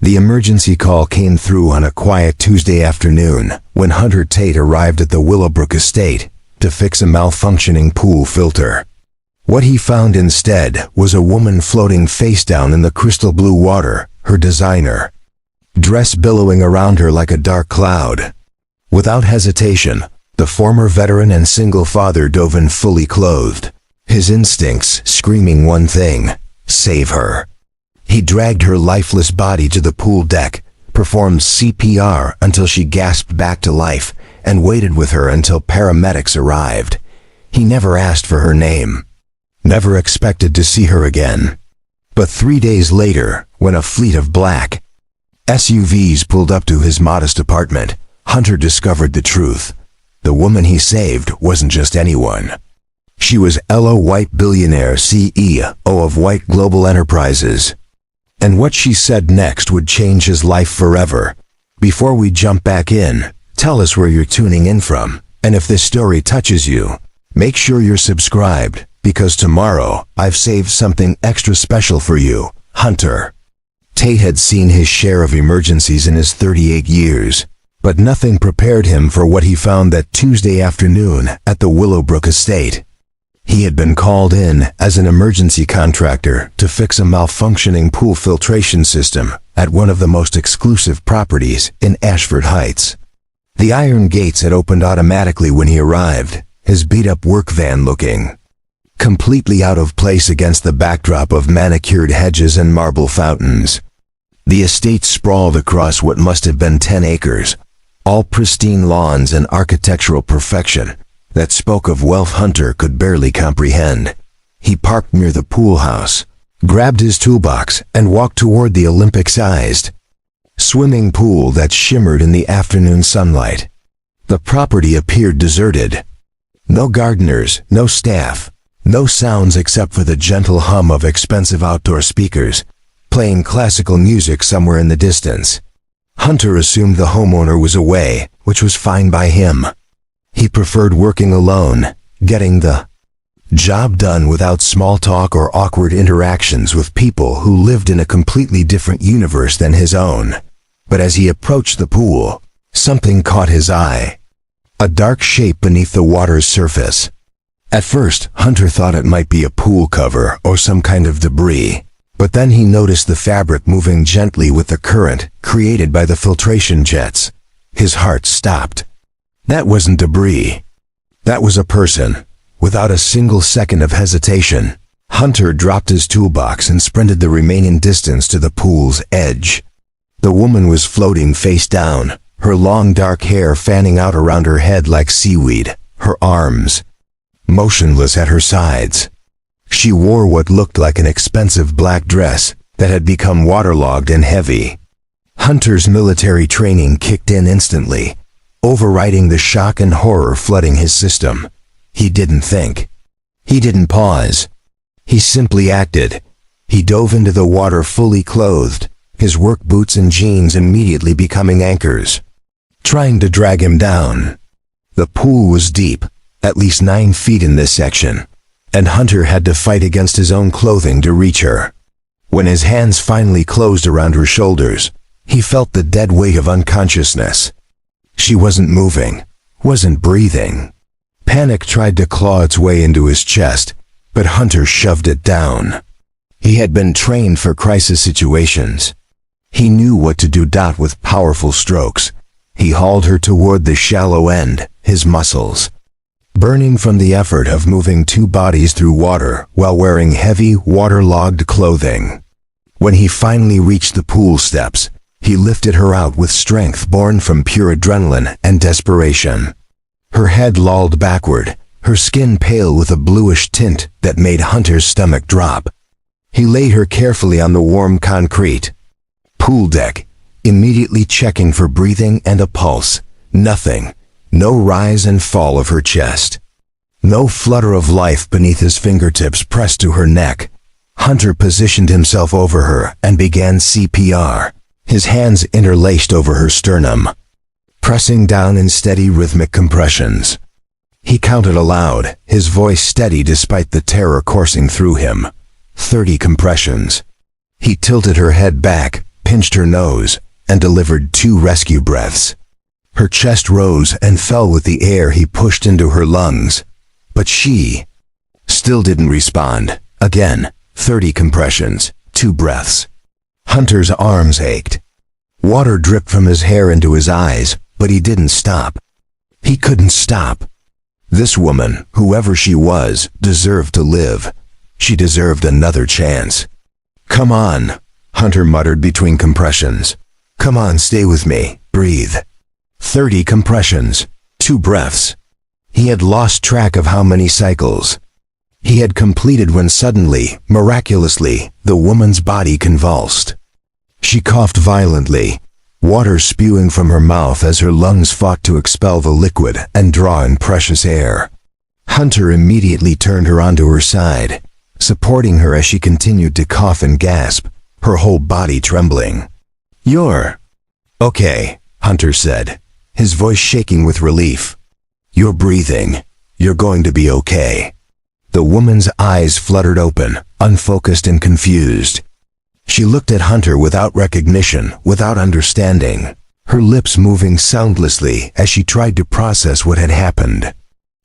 The emergency call came through on a quiet Tuesday afternoon when Hunter Tate arrived at the Willowbrook estate to fix a malfunctioning pool filter. What he found instead was a woman floating face down in the crystal blue water, her designer dress billowing around her like a dark cloud. Without hesitation, the former veteran and single father dove in fully clothed, his instincts screaming one thing: save her. He dragged her lifeless body to the pool deck, performed CPR until she gasped back to life, and waited with her until paramedics arrived. He never asked for her name, never expected to see her again. But 3 days later, when a fleet of black SUVs pulled up to his modest apartment, Hunter discovered the truth. The woman he saved wasn't just anyone. She was LO White Billionaire CEO of White Global Enterprises. And what she said next would change his life forever. Before we jump back in, tell us where you're tuning in from, and if this story touches you, make sure you're subscribed, because tomorrow I've saved something extra special for you. Hunter Tate had seen his share of emergencies in his 38 years, but nothing prepared him for what he found that Tuesday afternoon at the Willowbrook estate. He had been called in as an emergency contractor to fix a malfunctioning pool filtration system at one of the most exclusive properties in Ashford Heights. The iron gates had opened automatically when he arrived, his beat-up work van looking completely out of place against the backdrop of manicured hedges and marble fountains. The estate sprawled across what must have been 10 acres, all pristine lawns and architectural perfection that spoke of wealth Hunter could barely comprehend. He parked near the pool house, grabbed his toolbox, and walked toward the Olympic-sized swimming pool that shimmered in the afternoon sunlight. The property appeared deserted. No gardeners, no staff, no sounds except for the gentle hum of expensive outdoor speakers, playing classical music somewhere in the distance. Hunter assumed the homeowner was away, which was fine by him. He preferred working alone, getting the job done without small talk or awkward interactions with people who lived in a completely different universe than his own. But as he approached the pool, something caught his eye. A dark shape beneath the water's surface. At first, Hunter thought it might be a pool cover or some kind of debris, but then he noticed the fabric moving gently with the current created by the filtration jets. His heart stopped. That wasn't debris. That was a person. Without a single second of hesitation, Hunter dropped his toolbox and sprinted the remaining distance to the pool's edge. The woman was floating face down, her long dark hair fanning out around her head like seaweed, her arms motionless at her sides. She wore what looked like an expensive black dress that had become waterlogged and heavy. Hunter's military training kicked in instantly, overriding the shock and horror flooding his system. He didn't think. He didn't pause. He simply acted. He dove into the water fully clothed, his work boots and jeans immediately becoming anchors, trying to drag him down. The pool was deep, at least 9 feet in this section, and Hunter had to fight against his own clothing to reach her. When his hands finally closed around her shoulders, he felt the dead weight of unconsciousness. She wasn't moving, wasn't breathing. Panic tried to claw its way into his chest, but Hunter shoved it down. He had been trained for crisis situations. He knew what to do. With powerful strokes, he hauled her toward the shallow end, his muscles burning from the effort of moving 2 bodies through water while wearing heavy, waterlogged clothing. When he finally reached the pool steps, he lifted her out with strength born from pure adrenaline and desperation. Her head lolled backward, her skin pale with a bluish tint that made Hunter's stomach drop. He laid her carefully on the warm concrete pool deck, immediately checking for breathing and a pulse. Nothing. No rise and fall of her chest. No flutter of life beneath his fingertips pressed to her neck. Hunter positioned himself over her and began CPR, his hands interlaced over her sternum, pressing down in steady rhythmic compressions. He counted aloud, his voice steady despite the terror coursing through him. 30 compressions. He tilted her head back, pinched her nose and delivered 2 rescue breaths. Her chest rose and fell with the air he pushed into her lungs, but she still didn't respond. Again, 30 compressions, 2 breaths. Hunter's arms ached. Water dripped from his hair into his eyes, but he didn't stop. He couldn't stop. This woman, whoever she was, deserved to live. She deserved another chance. "Come on," Hunter muttered between compressions. "Come on, stay with me, breathe." 30 compressions, 2 breaths. He had lost track of how many cycles he had completed when suddenly, miraculously, the woman's body convulsed. She coughed violently, water spewing from her mouth as her lungs fought to expel the liquid and draw in precious air. Hunter immediately turned her onto her side, supporting her as she continued to cough and gasp, her whole body trembling. "You're okay," Hunter said, his voice shaking with relief. "You're breathing. You're going to be okay." The woman's eyes fluttered open, unfocused and confused. She looked at Hunter without recognition, without understanding, her lips moving soundlessly as she tried to process what had happened.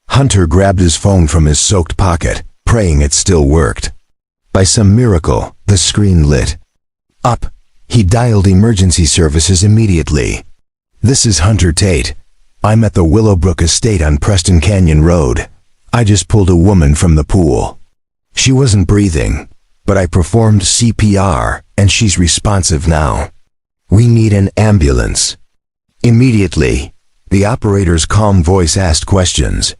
Hunter grabbed his phone from his soaked pocket, praying it still worked. By some miracle, the screen lit up. He dialed emergency services immediately. "This is Hunter Tate. I'm at the Willowbrook Estate on Preston Canyon Road. I just pulled a woman from the pool. She wasn't breathing, but I performed CPR, and she's responsive now. We need an ambulance." Immediately, the operator's calm voice asked questions.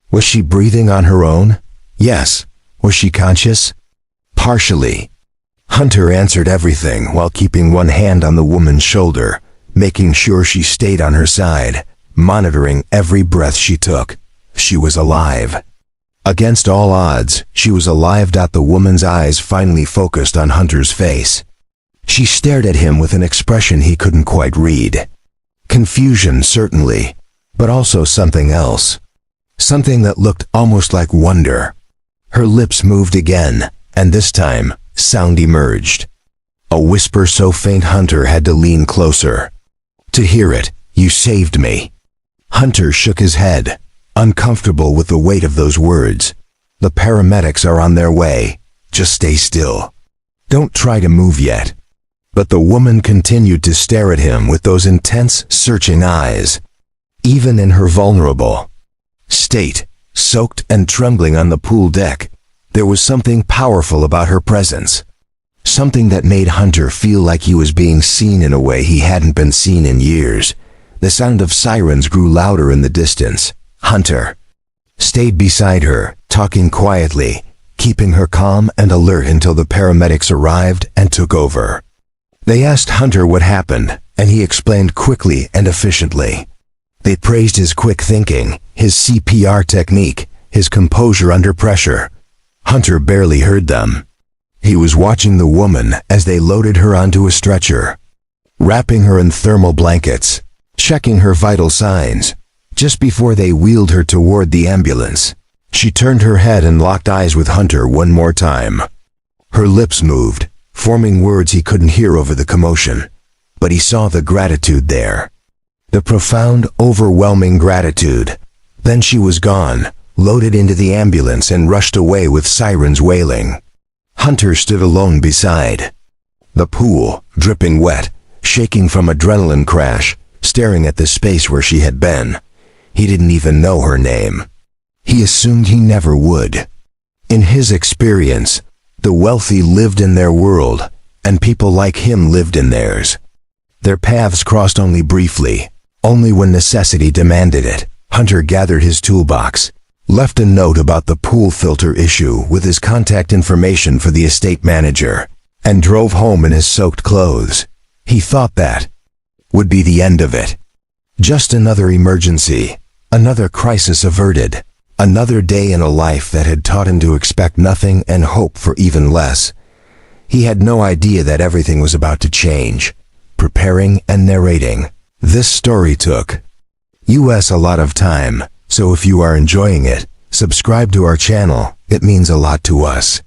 Was she breathing on her own? Yes. Was she conscious? Partially. Hunter answered everything while keeping one hand on the woman's shoulder, making sure she stayed on her side, monitoring every breath she took. She was alive. Against all odds, she was alive. The woman's eyes finally focused on Hunter's face. She stared at him with an expression he couldn't quite read. Confusion, certainly, but also something else. Something that looked almost like wonder. Her lips moved again, and this time, sound emerged. A whisper so faint Hunter had to lean closer to hear it. "You saved me." Hunter shook his head, uncomfortable with the weight of those words. "The paramedics are on their way. Just stay still. Don't try to move yet." But the woman continued to stare at him with those intense, searching eyes. Even in her vulnerable state, soaked and trembling on the pool deck, there was something powerful about her presence. Something that made Hunter feel like he was being seen in a way he hadn't been seen in years. The sound of sirens grew louder in the distance. Hunter stayed beside her, talking quietly, keeping her calm and alert until the paramedics arrived and took over. They asked Hunter what happened, and he explained quickly and efficiently. They praised his quick thinking, his CPR technique, his composure under pressure. Hunter barely heard them. He was watching the woman as they loaded her onto a stretcher, wrapping her in thermal blankets, checking her vital signs. Just before they wheeled her toward the ambulance, she turned her head and locked eyes with Hunter one more time. Her lips moved, forming words he couldn't hear over the commotion, but he saw the gratitude there. The profound, overwhelming gratitude. Then she was gone, loaded into the ambulance and rushed away with sirens wailing. Hunter stood alone beside the pool, dripping wet, shaking from adrenaline crash, staring at the space where she had been. He didn't even know her name. He assumed he never would. In his experience, the wealthy lived in their world, and people like him lived in theirs. Their paths crossed only briefly, only when necessity demanded it. Hunter gathered his toolbox, left a note about the pool filter issue with his contact information for the estate manager, and drove home in his soaked clothes. He thought that would be the end of it. Just another emergency, another crisis averted, another day in a life that had taught him to expect nothing and hope for even less. He had no idea that everything was about to change. Preparing and narrating this story took us a lot of time, so if you are enjoying it, subscribe to our channel. It means a lot to us.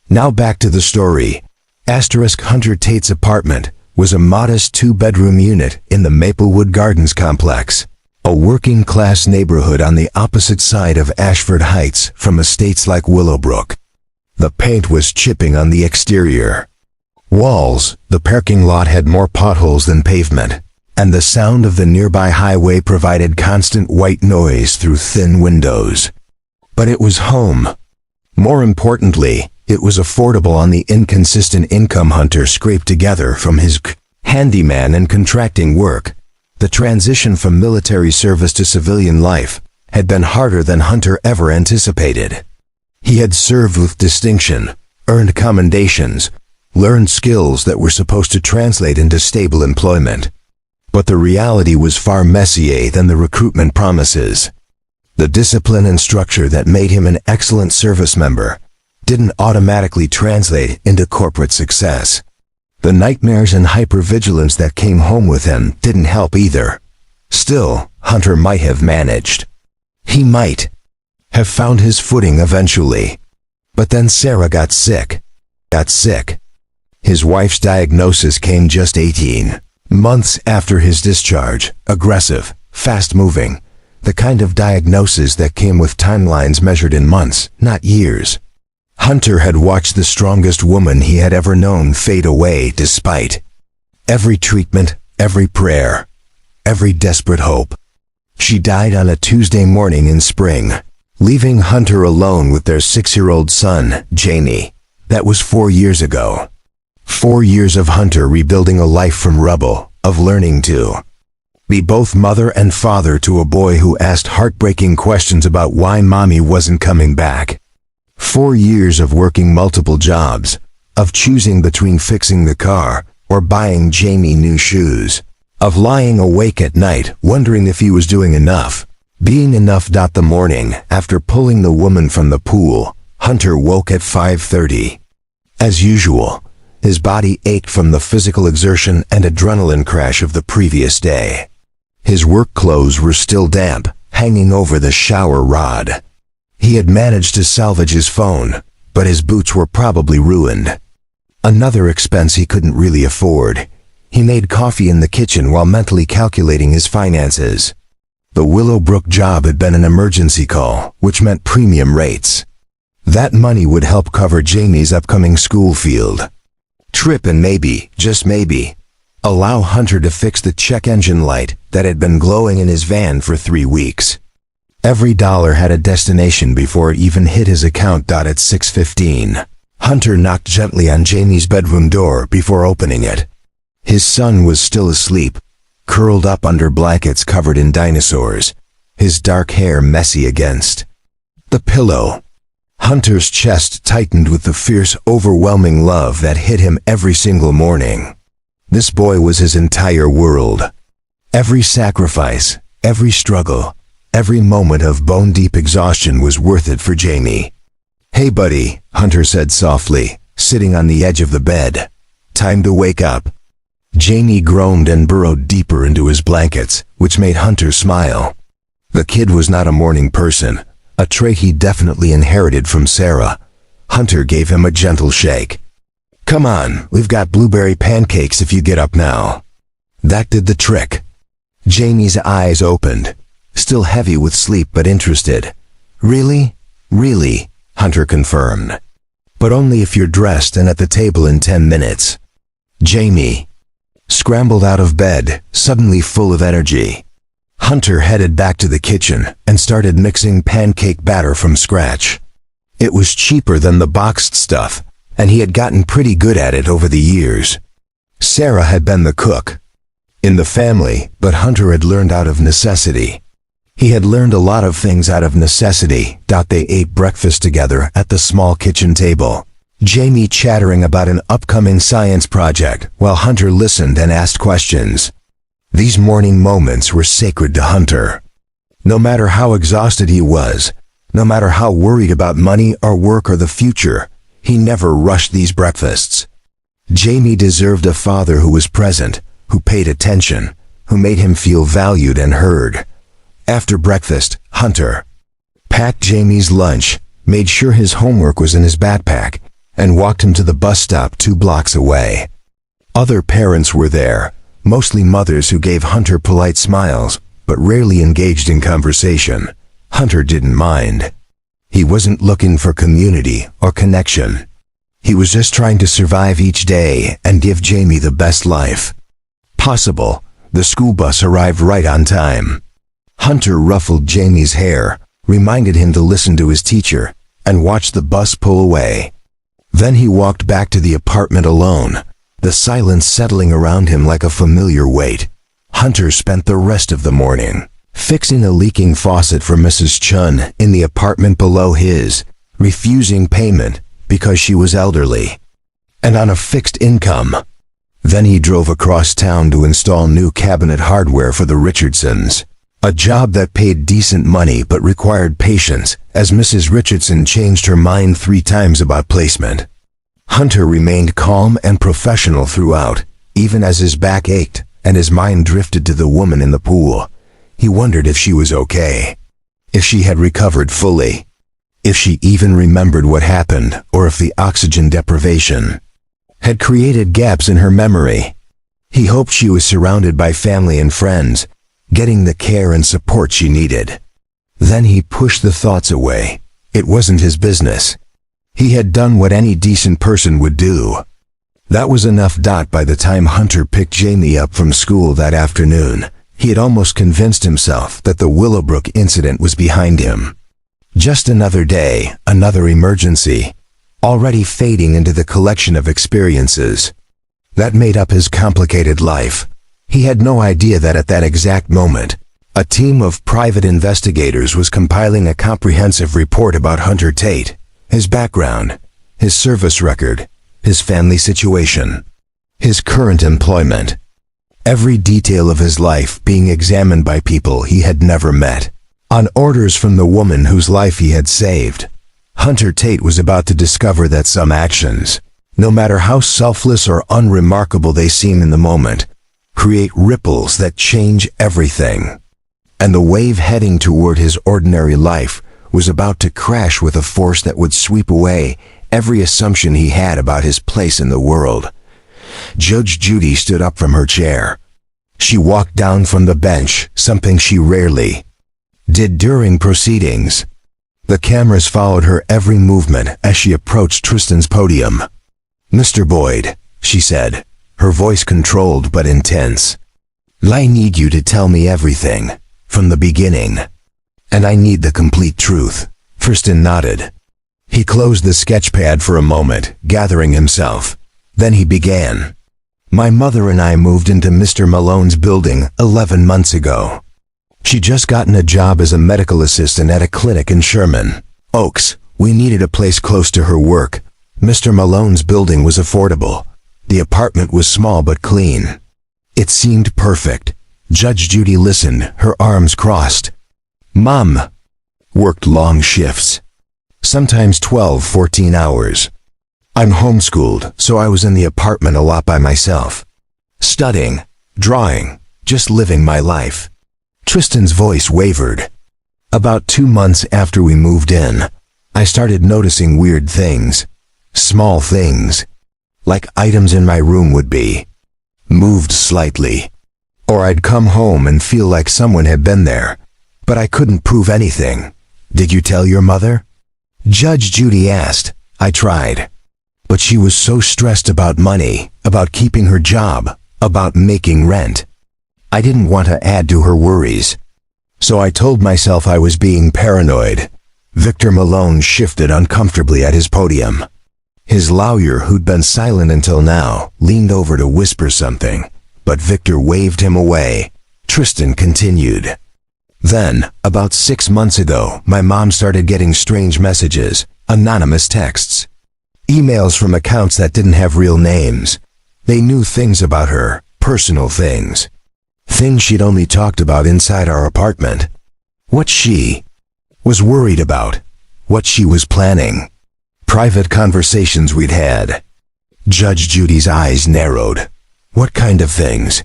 Now back to the story. Hunter Tate's apartment, was a modest 2-bedroom unit in the Maplewood Gardens complex, a working-class neighborhood on the opposite side of Ashford Heights from estates like Willowbrook. The paint was chipping on the exterior walls, the parking lot had more potholes than pavement, and the sound of the nearby highway provided constant white noise through thin windows. But it was home. More importantly, it was affordable on the inconsistent income Hunter scraped together from his handyman and contracting work. The transition from military service to civilian life had been harder than Hunter ever anticipated. He had served with distinction, earned commendations, learned skills that were supposed to translate into stable employment. But the reality was far messier than the recruitment promises. The discipline and structure that made him an excellent service member didn't automatically translate into corporate success. The nightmares and hypervigilance that came home with him didn't help either. Still, Hunter might have managed. He might have found his footing eventually. But then Sarah got sick. His wife's diagnosis came just 18 months after his discharge. Aggressive, fast-moving, the kind of diagnosis that came with timelines measured in months, not years. Hunter had watched the strongest woman he had ever known fade away despite every treatment, every prayer, every desperate hope. She died on a Tuesday morning in spring, leaving Hunter alone with their 6-year-old son, Jamie. That was 4 years ago. 4 years of Hunter rebuilding a life from rubble, of learning to be both mother and father to a boy who asked heartbreaking questions about why mommy wasn't coming back. 4 years of working multiple jobs, of choosing between fixing the car or buying Jamie new shoes, of lying awake at night wondering if he was doing enough, being enough. The morning after pulling the woman from the pool, Hunter woke at 5:30. As usual, his body ached from the physical exertion and adrenaline crash of the previous day. His work clothes were still damp, hanging over the shower rod. He had managed to salvage his phone, but his boots were probably ruined. Another expense he couldn't really afford. He made coffee in the kitchen while mentally calculating his finances. The Willowbrook job had been an emergency call, which meant premium rates. That money would help cover Jamie's upcoming school field trip and maybe, just maybe, allow Hunter to fix the check engine light that had been glowing in his van for 3 weeks. Every dollar had a destination before it even hit his account. At 6:15, Hunter knocked gently on Jamie's bedroom door before opening it. His son was still asleep, curled up under blankets covered in dinosaurs, his dark hair messy against the pillow. Hunter's chest tightened with the fierce, overwhelming love that hit him every single morning. This boy was his entire world. Every sacrifice, every struggle, every moment of bone-deep exhaustion was worth it for Jamie. "Hey buddy," Hunter said softly, sitting on the edge of the bed. "Time to wake up." Jamie groaned and burrowed deeper into his blankets, which made Hunter smile. The kid was not a morning person, a trait he definitely inherited from Sarah. Hunter gave him a gentle shake. "Come on, we've got blueberry pancakes if you get up now." That did the trick. Jamie's eyes opened, still heavy with sleep but interested. "Really? Really?" Hunter confirmed. "But only if you're dressed and at the table in 10 minutes. Jamie scrambled out of bed, suddenly full of energy. Hunter headed back to the kitchen and started mixing pancake batter from scratch. It was cheaper than the boxed stuff, and he had gotten pretty good at it over the years. Sarah had been the cook in the family, but Hunter had learned out of necessity. He had learned a lot of things out of necessity. They ate breakfast together at the small kitchen table, Jamie chattering about an upcoming science project while Hunter listened and asked questions. These morning moments were sacred to Hunter. No matter how exhausted he was, no matter how worried about money or work or the future, he never rushed these breakfasts. Jamie deserved a father who was present, who paid attention, who made him feel valued and heard. After breakfast, Hunter packed Jamie's lunch, made sure his homework was in his backpack, and walked him to the bus stop 2 blocks away. Other parents were there, mostly mothers who gave Hunter polite smiles, but rarely engaged in conversation. Hunter didn't mind. He wasn't looking for community or connection. He was just trying to survive each day and give Jamie the best life possible. The school bus arrived right on time. Hunter ruffled Jamie's hair, reminded him to listen to his teacher, and watched the bus pull away. Then he walked back to the apartment alone, the silence settling around him like a familiar weight. Hunter spent the rest of the morning fixing a leaking faucet for Mrs. Chun in the apartment below his, refusing payment because she was elderly and on a fixed income. Then he drove across town to install new cabinet hardware for the Richardsons, a job that paid decent money but required patience as Mrs. Richardson changed her mind 3 times about placement. Hunter remained calm and professional throughout, even as his back ached and his mind drifted to the woman in the pool. He wondered if she was okay, if she had recovered fully, if she even remembered what happened, or if the oxygen deprivation had created gaps in her memory. He hoped she was surrounded by family and friends, getting the care and support she needed. Then he pushed the thoughts away. It wasn't his business. He had done what any decent person would do. That was enough. By the time Hunter picked Jamie up from school that afternoon, he had almost convinced himself that the Willowbrook incident was behind him. Just another day, another emergency, already fading into the collection of experiences that made up his complicated life. He had no idea that at that exact moment, a team of private investigators was compiling a comprehensive report about Hunter Tate, his background, his service record, his family situation, his current employment, every detail of his life being examined by people he had never met, on orders from the woman whose life he had saved. Hunter Tate was about to discover that some actions, no matter how selfless or unremarkable they seem in the moment, create ripples that change everything. And the wave heading toward his ordinary life was about to crash with a force that would sweep away every assumption he had about his place in the world. Judge Judy stood up from her chair. She walked down from the bench, something she rarely did during proceedings. The cameras followed her every movement as she approached Tristan's podium. "Mr. Boyd," she said, her voice controlled but intense. "I need you to tell me everything, from the beginning. And I need the complete truth." Tristan nodded. He closed the sketchpad for a moment, gathering himself. Then he began. "My mother and I moved into Mr. Malone's building 11 months ago. She'd just gotten a job as a medical assistant at a clinic in Sherman Oaks. We needed a place close to her work. Mr. Malone's building was affordable. The apartment was small but clean. It seemed perfect." Judge Judy listened, her arms crossed. "Mom worked long shifts, sometimes 12, 14 hours. I'm homeschooled, so I was in the apartment a lot by myself, studying, drawing, just living my life." Tristan's voice wavered. "About 2 months after we moved in, I started noticing weird things, small things, like items in my room would be moved slightly, or I'd come home and feel like someone had been there, but I couldn't prove anything." "Did you tell your mother?" Judge Judy asked. "I tried, but she was so stressed about money, about keeping her job, about making rent. I didn't want to add to her worries, so I told myself I was being paranoid." Victor Malone shifted uncomfortably at his podium. His lawyer, who'd been silent until now, leaned over to whisper something, but Victor waved him away. Tristan continued. "Then, about 6 months ago, my mom started getting strange messages, anonymous texts, emails from accounts that didn't have real names. They knew things about her, personal things. Things she'd only talked about inside our apartment. What she was worried about, what she was planning. Private conversations we'd had." Judge Judy's eyes narrowed. "What kind of things?"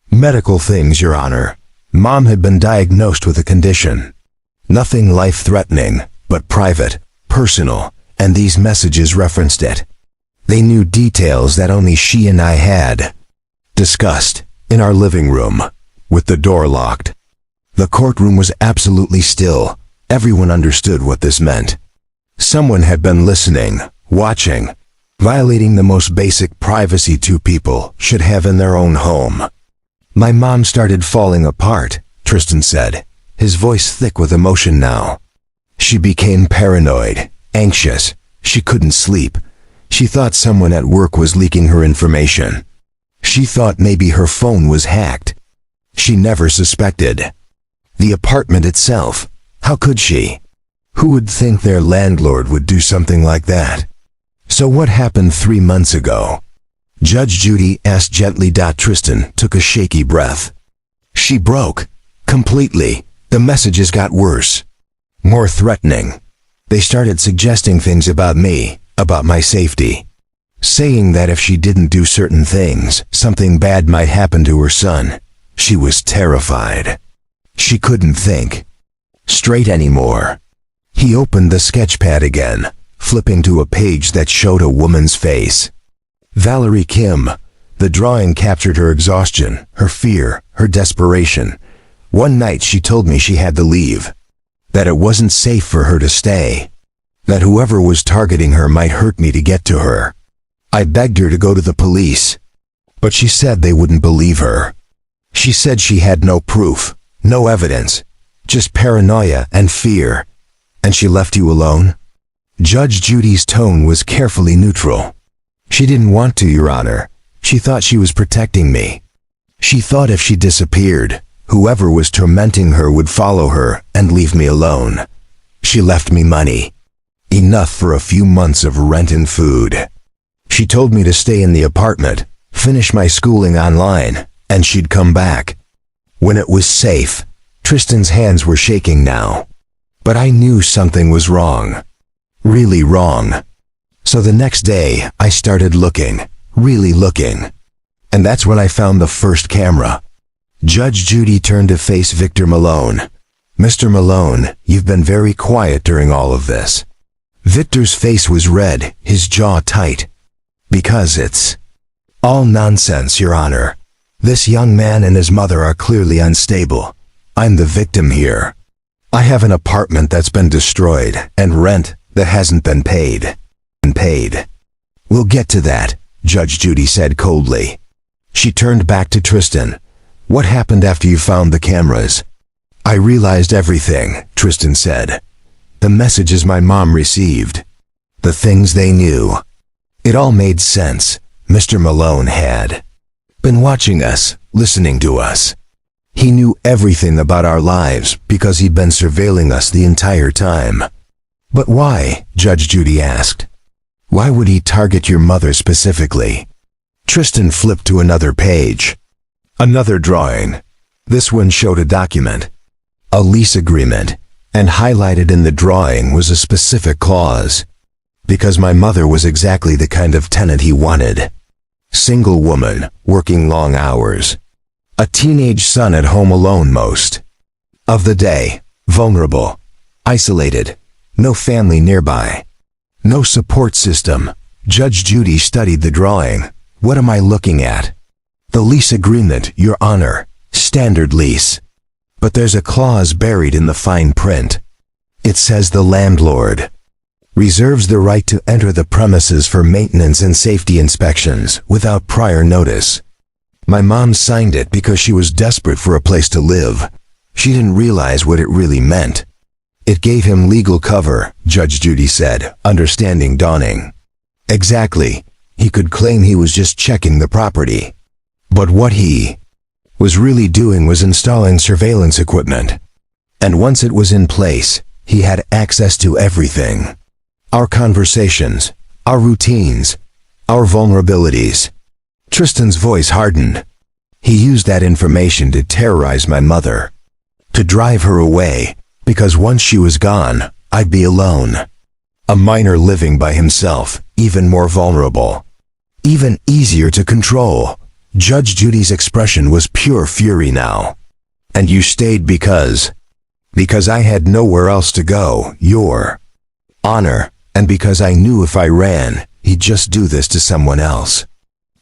"Medical things, Your Honor. Mom had been diagnosed with a condition. Nothing life-threatening, but private, personal, and these messages referenced it." They knew details that only she and I had. Discussed, in our living room, with the door locked. The courtroom was absolutely still. Everyone understood what this meant. Someone had been listening, watching, violating the most basic privacy two people should have in their own home. My mom started falling apart, Tristan said, his voice thick with emotion now. She became paranoid, anxious. She couldn't sleep. She thought someone at work was leaking her information. She thought maybe her phone was hacked. She never suspected. The apartment itself, how could she? Who would think their landlord would do something like that? So what happened 3 months ago? Judge Judy asked gently. Tristan took a shaky breath. She broke. Completely. The messages got worse. More threatening. They started suggesting things about me, about my safety. Saying that if she didn't do certain things, something bad might happen to her son. She was terrified. She couldn't think straight anymore. He opened the sketchpad again, flipping to a page that showed a woman's face. Valerie Kim. The drawing captured her exhaustion, her fear, her desperation. One night she told me she had to leave. That it wasn't safe for her to stay. That whoever was targeting her might hurt me to get to her. I begged her to go to the police. But she said they wouldn't believe her. She said she had no proof, no evidence, just paranoia and fear. And she left you alone? Judge Judy's tone was carefully neutral. She didn't want to, Your Honor. She thought she was protecting me. She thought if she disappeared, whoever was tormenting her would follow her and leave me alone. She left me money. Enough for a few months of rent and food. She told me to stay in the apartment, finish my schooling online, and she'd come back. When it was safe, Tristan's hands were shaking now. But I knew something was wrong. Really wrong. So the next day, I started looking, really looking. And that's when I found the first camera. Judge Judy turned to face Victor Malone. Mr. Malone, you've been very quiet during all of this. Victor's face was red, his jaw tight. Because it's all nonsense, Your Honor. This young man and his mother are clearly unstable. I'm the victim here. I have an apartment that's been destroyed and rent that hasn't been paid. We'll get to that, Judge Judy said coldly. She turned back to Tristan. What happened after you found the cameras? I realized everything, Tristan said. The messages my mom received. The things they knew. It all made sense. Mr. Malone had been watching us, listening to us. He knew everything about our lives because he'd been surveilling us the entire time. But why? Judge Judy asked. Why would he target your mother specifically? Tristan flipped to another page. Another drawing. This one showed a document. A lease agreement. And highlighted in the drawing was a specific clause. Because my mother was exactly the kind of tenant he wanted. Single woman, working long hours. A teenage son at home alone most of the day. Vulnerable. Isolated. No family nearby. No support system. Judge Judy studied the drawing. What am I looking at? The lease agreement, Your Honor. Standard lease. But there's a clause buried in the fine print. It says the landlord reserves the right to enter the premises for maintenance and safety inspections without prior notice. My mom signed it because she was desperate for a place to live. She didn't realize what it really meant. It gave him legal cover, Judge Judy said, understanding dawning. Exactly. He could claim he was just checking the property. But what he was really doing was installing surveillance equipment. And once it was in place, he had access to everything. Our conversations, our routines, our vulnerabilities. Tristan's voice hardened. He used that information to terrorize my mother. To drive her away, because once she was gone, I'd be alone. A minor living by himself, even more vulnerable. Even easier to control. Judge Judy's expression was pure fury now. And you stayed because I had nowhere else to go, Your Honor, and because I knew if I ran, he'd just do this to someone else.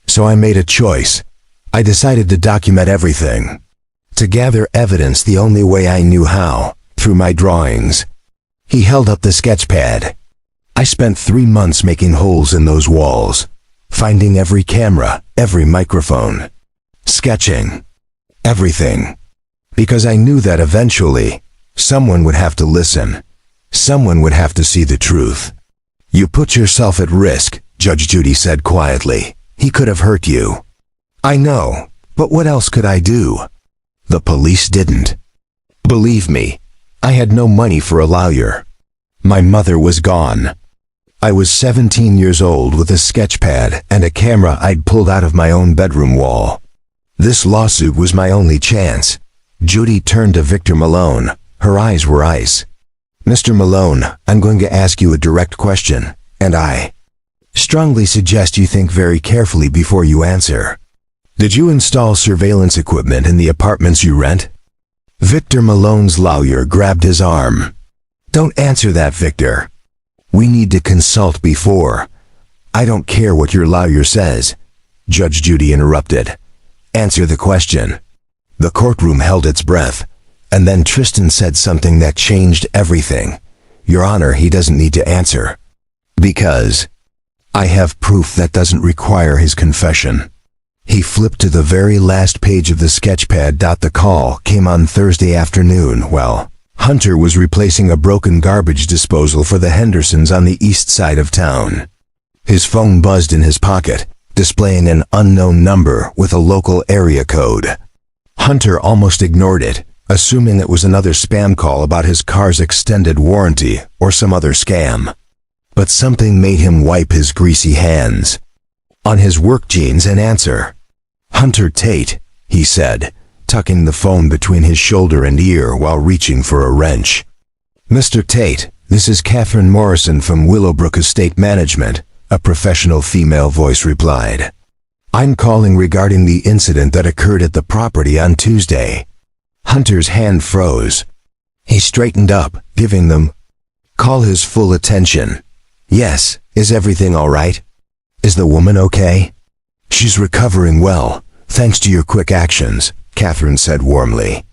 So I made a choice. I decided to document everything. To gather evidence the only way I knew how, through my drawings. He held up the sketch pad. I spent 3 months making holes in those walls, finding every camera, every microphone, sketching, everything. Because I knew that eventually, someone would have to listen. Someone would have to see the truth. You put yourself at risk, Judge Judy said quietly. He could have hurt you. I know, but what else could I do? The police didn't. Believe me, I had no money for a lawyer. My mother was gone. I was 17 years old with a sketch pad and a camera I'd pulled out of my own bedroom wall. This lawsuit was my only chance. Judy turned to Victor Malone. Her eyes were ice. Mr. Malone, I'm going to ask you a direct question, and I strongly suggest you think very carefully before you answer. Did you install surveillance equipment in the apartments you rent? Victor Malone's lawyer grabbed his arm. Don't answer that, Victor. We need to consult before. I don't care what your lawyer says, Judge Judy interrupted. Answer the question. The courtroom held its breath, and then Tristan said something that changed everything. Your Honor, he doesn't need to answer. Because I have proof that doesn't require his confession. He flipped to the very last page of the sketchpad. The call came on Thursday afternoon. Well, Hunter was replacing a broken garbage disposal for the Hendersons on the east side of town. His phone buzzed in his pocket, displaying an unknown number with a local area code. Hunter almost ignored it, assuming it was another spam call about his car's extended warranty or some other scam. But something made him wipe his greasy hands. On his work jeans, an answer. Hunter Tate, he said, tucking the phone between his shoulder and ear while reaching for a wrench. Mr. Tate, this is Catherine Morrison from Willowbrook Estate Management, a professional female voice replied. I'm calling regarding the incident that occurred at the property on Tuesday. Hunter's hand froze. He straightened up, giving them call his full attention. Yes, is everything all right? Is the woman okay? She's recovering well, thanks to your quick actions, Catherine said warmly.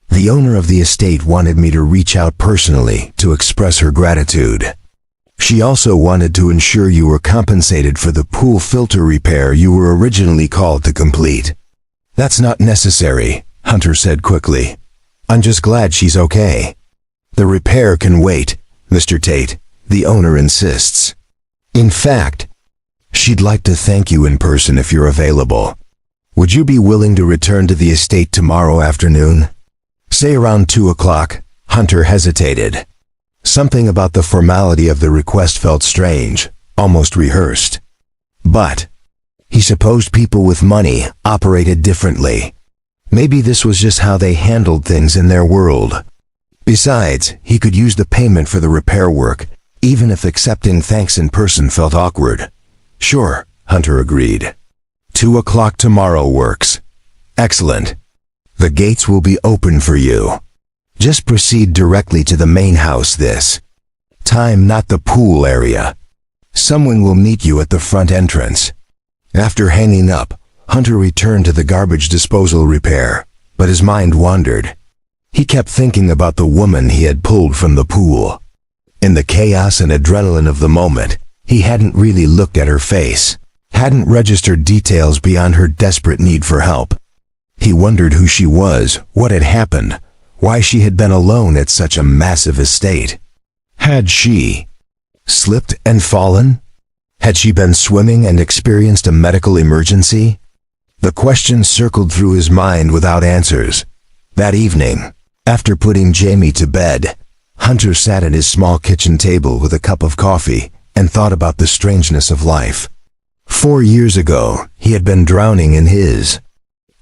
The owner of the estate wanted me to reach out personally to express her gratitude. She also wanted to ensure you were compensated for the pool filter repair you were originally called to complete. That's not necessary, Hunter said quickly. I'm just glad she's okay. The repair can wait, Mr. Tate, the owner insists. In fact, she'd like to thank you in person if you're available. Would you be willing to return to the estate tomorrow afternoon? Say around 2 o'clock, Hunter hesitated. Something about the formality of the request felt strange, almost rehearsed. But he supposed people with money operated differently. Maybe this was just how they handled things in their world. Besides, he could use the payment for the repair work, even if accepting thanks in person felt awkward. Sure, Hunter agreed. 2 o'clock tomorrow works. Excellent. The gates will be open for you. Just proceed directly to the main house this time, not the pool area. Someone will meet you at the front entrance. After hanging up, Hunter returned to the garbage disposal repair, but his mind wandered. He kept thinking about the woman he had pulled from the pool. In the chaos and adrenaline of the moment, he hadn't really looked at her face, hadn't registered details beyond her desperate need for help. He wondered who she was, what had happened, why she had been alone at such a massive estate. Had she slipped and fallen? Had she been swimming and experienced a medical emergency? The questions circled through his mind without answers. That evening, after putting Jamie to bed, Hunter sat at his small kitchen table with a cup of coffee and thought about the strangeness of life. 4 years ago, he had been drowning in his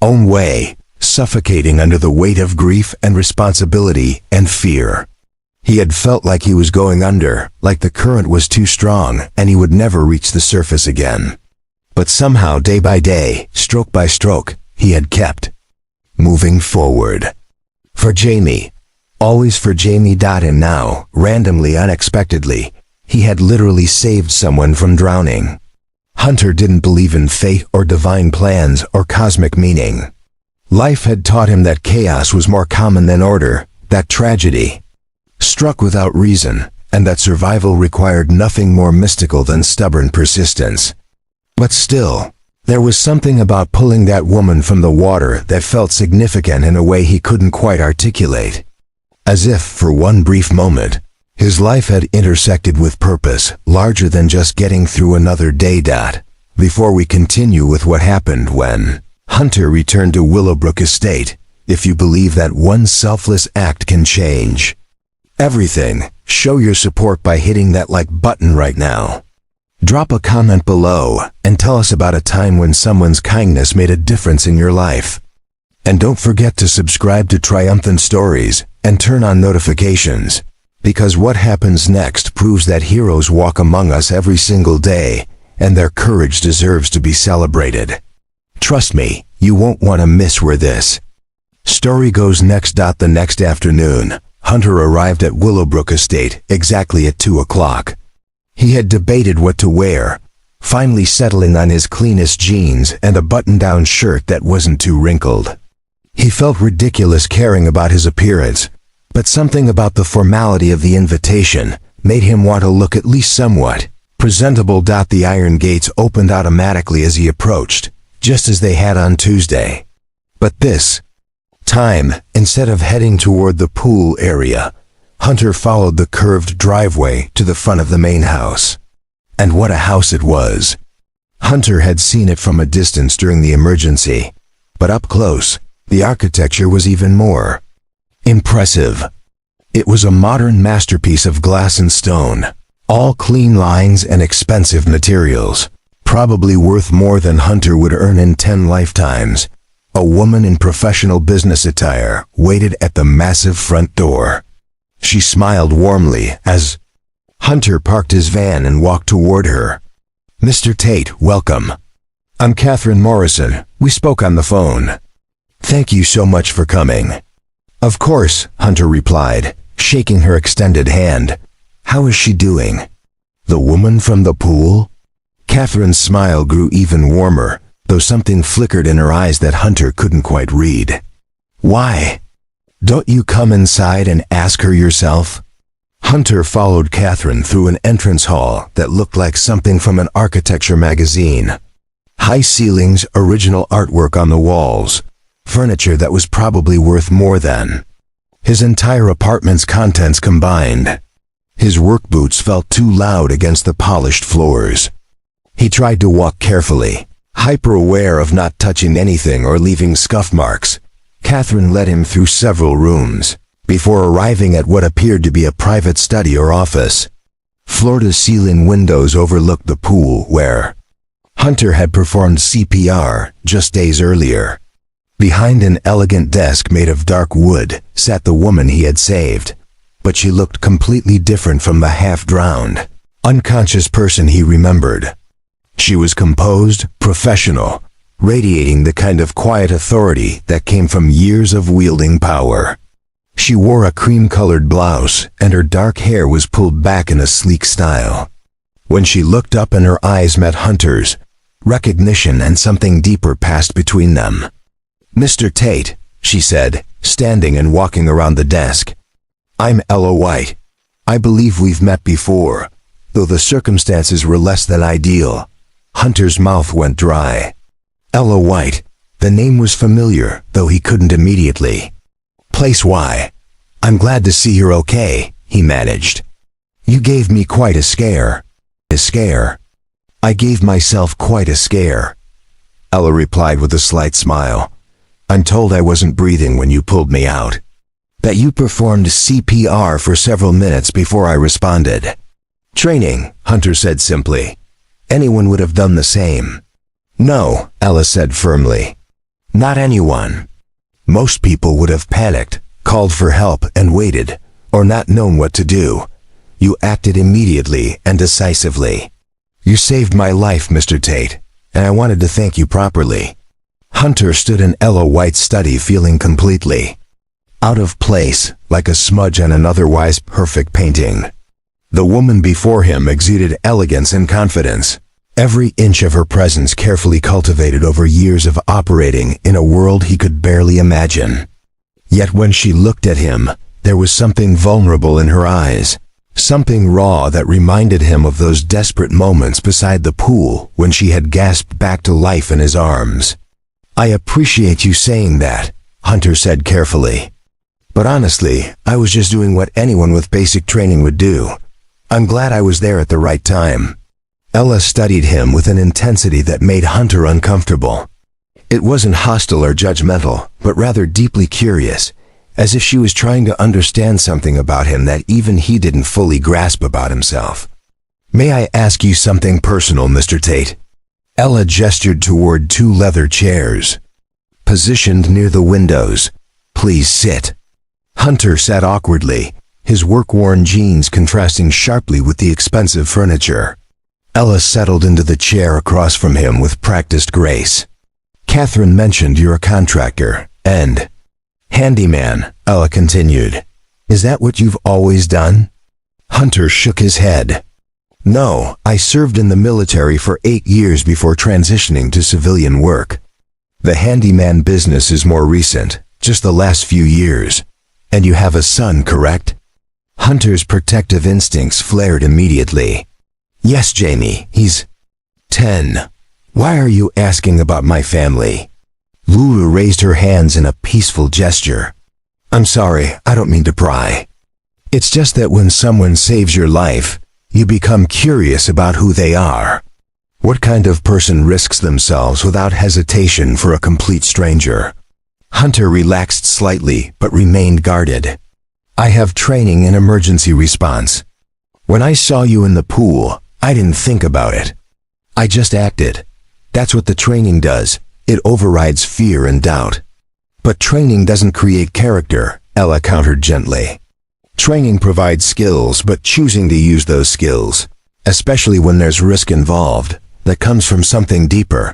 own way, suffocating under the weight of grief and responsibility and fear. He had felt like he was going under, like the current was too strong and he would never reach the surface again. But somehow, day by day, stroke by stroke, he had kept moving forward. For Jamie, always for Jamie. And now, randomly, unexpectedly, he had literally saved someone from drowning. Hunter didn't believe in fate or divine plans or cosmic meaning. Life had taught him that chaos was more common than order, that tragedy struck without reason, and that survival required nothing more mystical than stubborn persistence. But still, there was something about pulling that woman from the water that felt significant in a way he couldn't quite articulate. As if, for one brief moment, his life had intersected with purpose, larger than just getting through another day. Before we continue with what happened when Hunter returned to Willowbrook Estate, if you believe that one selfless act can change everything, show your support by hitting that like button right now. Drop a comment below and tell us about a time when someone's kindness made a difference in your life. And don't forget to subscribe to Triumphant Stories and turn on notifications, because what happens next proves that heroes walk among us every single day, and their courage deserves to be celebrated. Trust me, you won't want to miss where this story goes next. The next afternoon, Hunter arrived at Willowbrook Estate exactly at 2 o'clock. He had debated what to wear, finally settling on his cleanest jeans and a button-down shirt that wasn't too wrinkled. He felt ridiculous caring about his appearance, but something about the formality of the invitation made him want to look at least somewhat presentable. The iron gates opened automatically as he approached, just as they had on Tuesday. But this time, instead of heading toward the pool area, Hunter followed the curved driveway to the front of the main house. And what a house it was! Hunter had seen it from a distance during the emergency, but up close, the architecture was even more impressive. It was a modern masterpiece of glass and stone, all clean lines and expensive materials, probably worth more than Hunter would earn in 10 lifetimes. A woman in professional business attire waited at the massive front door. She smiled warmly as Hunter parked his van and walked toward her. "Mr. Tate, welcome. I'm Catherine Morrison. We spoke on the phone. Thank you so much for coming." "Of course," Hunter replied, shaking her extended hand. "How is she doing?" "The woman from the pool?" Catherine's smile grew even warmer, though something flickered in her eyes that Hunter couldn't quite read. "Why? Don't you come inside and ask her yourself?" Hunter followed Catherine through an entrance hall that looked like something from an architecture magazine. High ceilings, original artwork on the walls, furniture that was probably worth more than his entire apartment's contents combined. His work boots felt too loud against the polished floors. He tried to walk carefully, hyper-aware of not touching anything or leaving scuff marks. Catherine led him through several rooms, before arriving at what appeared to be a private study or office. Floor-to-ceiling windows overlooked the pool where Hunter had performed CPR just days earlier. Behind an elegant desk made of dark wood sat the woman he had saved, but she looked completely different from the half-drowned, unconscious person he remembered. She was composed, professional, radiating the kind of quiet authority that came from years of wielding power. She wore a cream-colored blouse, and her dark hair was pulled back in a sleek style. When she looked up and her eyes met Hunter's, recognition and something deeper passed between them. "Mr. Tate," she said, standing and walking around the desk. "I'm Ella White. I believe we've met before, though the circumstances were less than ideal." Hunter's mouth went dry. Ella White. The name was familiar, though he couldn't immediately place why. "I'm glad to see you're okay," he managed. "You gave me quite a scare." "A scare?" "I gave myself quite a scare," Ella replied with a slight smile. "I'm told I wasn't breathing when you pulled me out. That you performed CPR for several minutes before I responded." "Training," Hunter said simply. "Anyone would have done the same." "No," Ella said firmly. "Not anyone. Most people would have panicked, called for help and waited, or not known what to do. You acted immediately and decisively. You saved my life, Mr. Tate, and I wanted to thank you properly." Hunter stood in Ella White's study feeling completely out of place, like a smudge on an otherwise perfect painting. The woman before him exuded elegance and confidence, Every inch of her presence carefully cultivated over years of operating in a world he could barely imagine. Yet when she looked at him, there was something vulnerable in her eyes, something raw that reminded him of those desperate moments beside the pool when she had gasped back to life in his arms. "I appreciate you saying that," Hunter said carefully. "But honestly, I was just doing what anyone with basic training would do. I'm glad I was there at the right time." Ella studied him with an intensity that made Hunter uncomfortable. It wasn't hostile or judgmental, but rather deeply curious, as if she was trying to understand something about him that even he didn't fully grasp about himself. "May I ask you something personal, Mr. Tate?" Ella gestured toward two leather chairs, positioned near the windows. "Please sit." Hunter sat awkwardly, his work-worn jeans contrasting sharply with the expensive furniture. Ella settled into the chair across from him with practiced grace. "Catherine mentioned you're a contractor, and handyman," Ella continued. "Is that what you've always done?" Hunter shook his head. "No, I served in the military for 8 years before transitioning to civilian work. The handyman business is more recent, just the last few years. And you have a son, correct?" Hunter's protective instincts flared immediately. "Yes, Jamie, he's 10. Why are you asking about my family?" Lulu raised her hands in a peaceful gesture. "I'm sorry, I don't mean to pry. It's just that when someone saves your life, you become curious about who they are. What kind of person risks themselves without hesitation for a complete stranger?" Hunter relaxed slightly but remained guarded. "I have training in emergency response. When I saw you in the pool, I didn't think about it. I just acted. That's what the training does. It overrides fear and doubt." "But training doesn't create character," Ella countered gently. "Training provides skills, but choosing to use those skills, especially when there's risk involved, that comes from something deeper."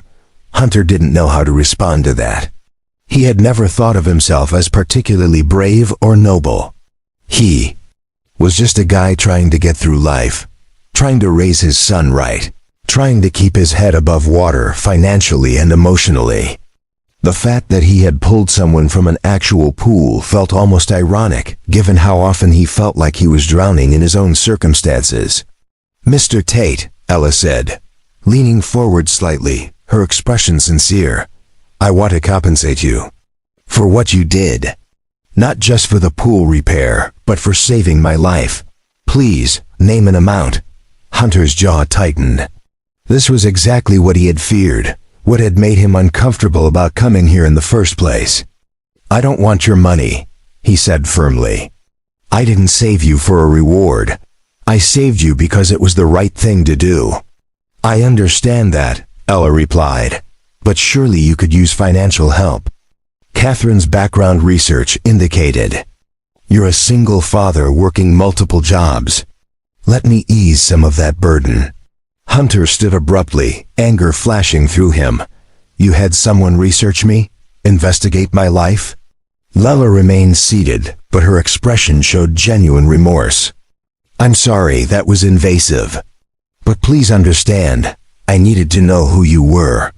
Hunter didn't know how to respond to that. He had never thought of himself as particularly brave or noble. He was just a guy trying to get through life, trying to raise his son right, trying to keep his head above water financially and emotionally. The fact that he had pulled someone from an actual pool felt almost ironic, given how often he felt like he was drowning in his own circumstances. "Mr. Tate," Ella said, leaning forward slightly, her expression sincere, "I want to compensate you for what you did. Not just for the pool repair, but for saving my life. Please, name an amount." Hunter's jaw tightened. This was exactly what he had feared, what had made him uncomfortable about coming here in the first place. "I don't want your money," he said firmly. "I didn't save you for a reward. I saved you because it was the right thing to do." "I understand that," Ella replied, "but surely you could use financial help." Catherine's background research indicated, "You're a single father working multiple jobs. Let me ease some of that burden." Hunter stood abruptly, anger flashing through him. "You had someone research me? Investigate my life?" Lela remained seated, but her expression showed genuine remorse. "I'm sorry, that was invasive. But please understand, I needed to know who you were.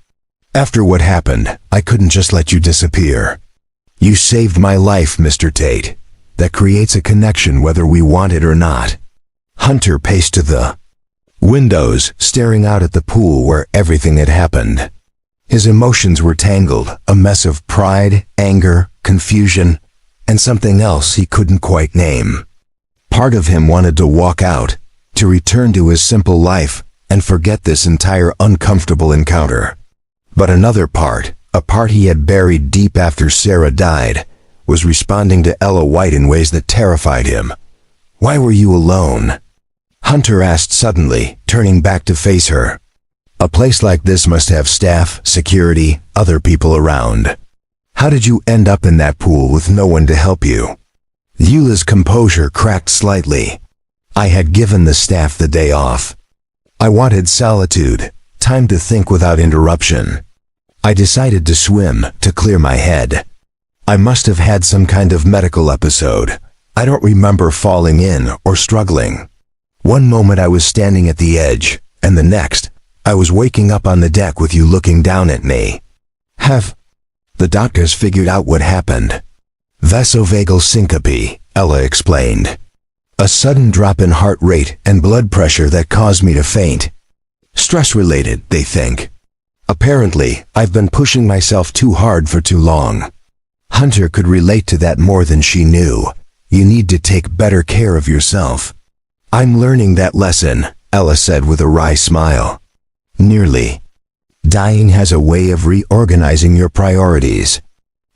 After what happened, I couldn't just let you disappear. You saved my life, Mr. Tate. That creates a connection whether we want it or not." Hunter paced to the windows, staring out at the pool where everything had happened. His emotions were tangled, a mess of pride, anger, confusion, and something else he couldn't quite name. Part of him wanted to walk out, to return to his simple life, and forget this entire uncomfortable encounter. But another part, a part he had buried deep after Sarah died, was responding to Ella White in ways that terrified him. "Why were you alone?" Hunter asked suddenly, turning back to face her. "A place like this must have staff, security, other people around. How did you end up in that pool with no one to help you?" Eula's composure cracked slightly. "I had given the staff the day off. I wanted solitude, time to think without interruption. I decided to swim, to clear my head. I must have had some kind of medical episode. I don't remember falling in or struggling. One moment I was standing at the edge, and the next, I was waking up on the deck with you looking down at me. Have the doctors figured out what happened? Vasovagal syncope, Ella explained. A sudden drop in heart rate and blood pressure that caused me to faint. Stress-related, they think. Apparently, I've been pushing myself too hard for too long. Hunter could relate to that more than she knew. You need to take better care of yourself. I'm learning that lesson, Ella said with a wry smile. Nearly. Dying has a way of reorganizing your priorities.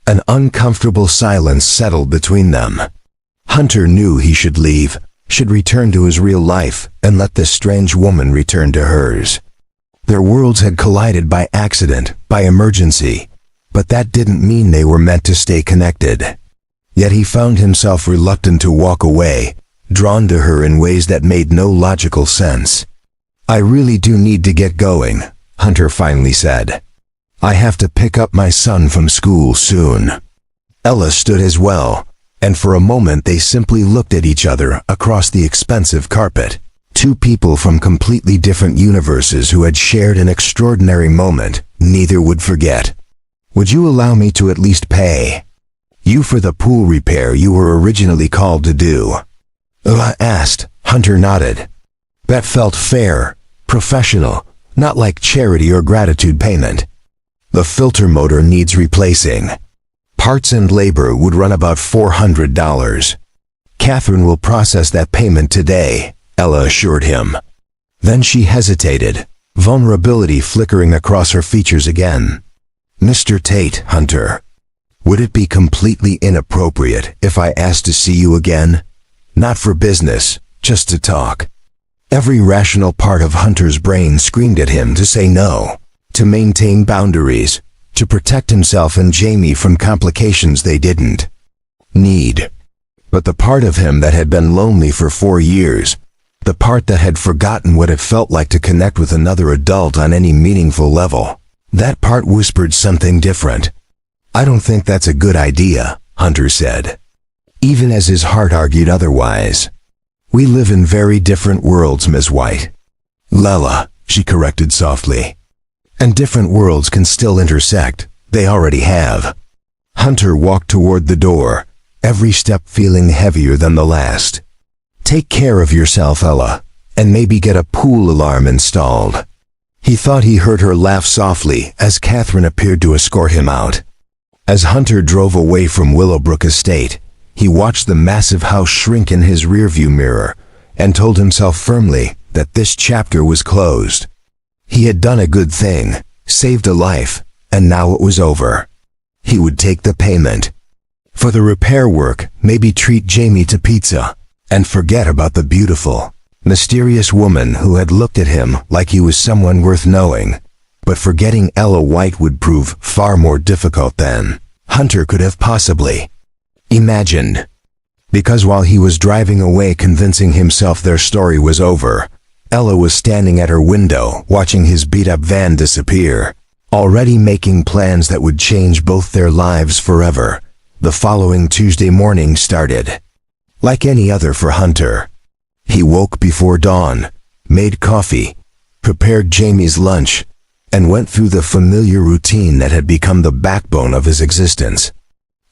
An uncomfortable silence settled between them. Hunter knew he should leave, should return to his real life, and let this strange woman return to hers. Their worlds had collided by accident, by emergency, but that didn't mean they were meant to stay connected. Yet he found himself reluctant to walk away, drawn to her in ways that made no logical sense. I really do need to get going, Hunter finally said. I have to pick up my son from school soon. Ella stood as well, and for a moment they simply looked at each other across the expensive carpet. Two people from completely different universes who had shared an extraordinary moment neither would forget. Would you allow me to at least pay you for the pool repair you were originally called to do? Ella asked. Hunter nodded. That felt fair, professional, not like charity or gratitude payment. The filter motor needs replacing. Parts and labor would run about $400. Catherine will process that payment today, Ella assured him. Then she hesitated, vulnerability flickering across her features again. Mr. Tate, Hunter, would it be completely inappropriate if I asked to see you again? Not for business, just to talk. Every rational part of Hunter's brain screamed at him to say no, to maintain boundaries, to protect himself and Jamie from complications they didn't need. But the part of him that had been lonely for 4 years, the part that had forgotten what it felt like to connect with another adult on any meaningful level, that part whispered something different. I don't think that's a good idea, Hunter said, even as his heart argued otherwise. We live in very different worlds, Miss White. Lela, she corrected softly. And different worlds can still intersect. They already have. Hunter walked toward the door, every step feeling heavier than the last. Take care of yourself, Ella, and maybe get a pool alarm installed. He thought he heard her laugh softly as Catherine appeared to escort him out. As Hunter drove away from Willowbrook Estate, he watched the massive house shrink in his rearview mirror and told himself firmly that this chapter was closed. He had done a good thing, saved a life, and now it was over. He would take the payment. For the repair work, maybe treat Jamie to pizza, and forget about the beautiful, mysterious woman who had looked at him like he was someone worth knowing. But forgetting Ella White would prove far more difficult than Hunter could have possibly imagined. Because while he was driving away convincing himself their story was over, Ella was standing at her window watching his beat-up van disappear, already making plans that would change both their lives forever. The following Tuesday morning started like any other for Hunter. He woke before dawn, made coffee, prepared Jamie's lunch, and went through the familiar routine that had become the backbone of his existence.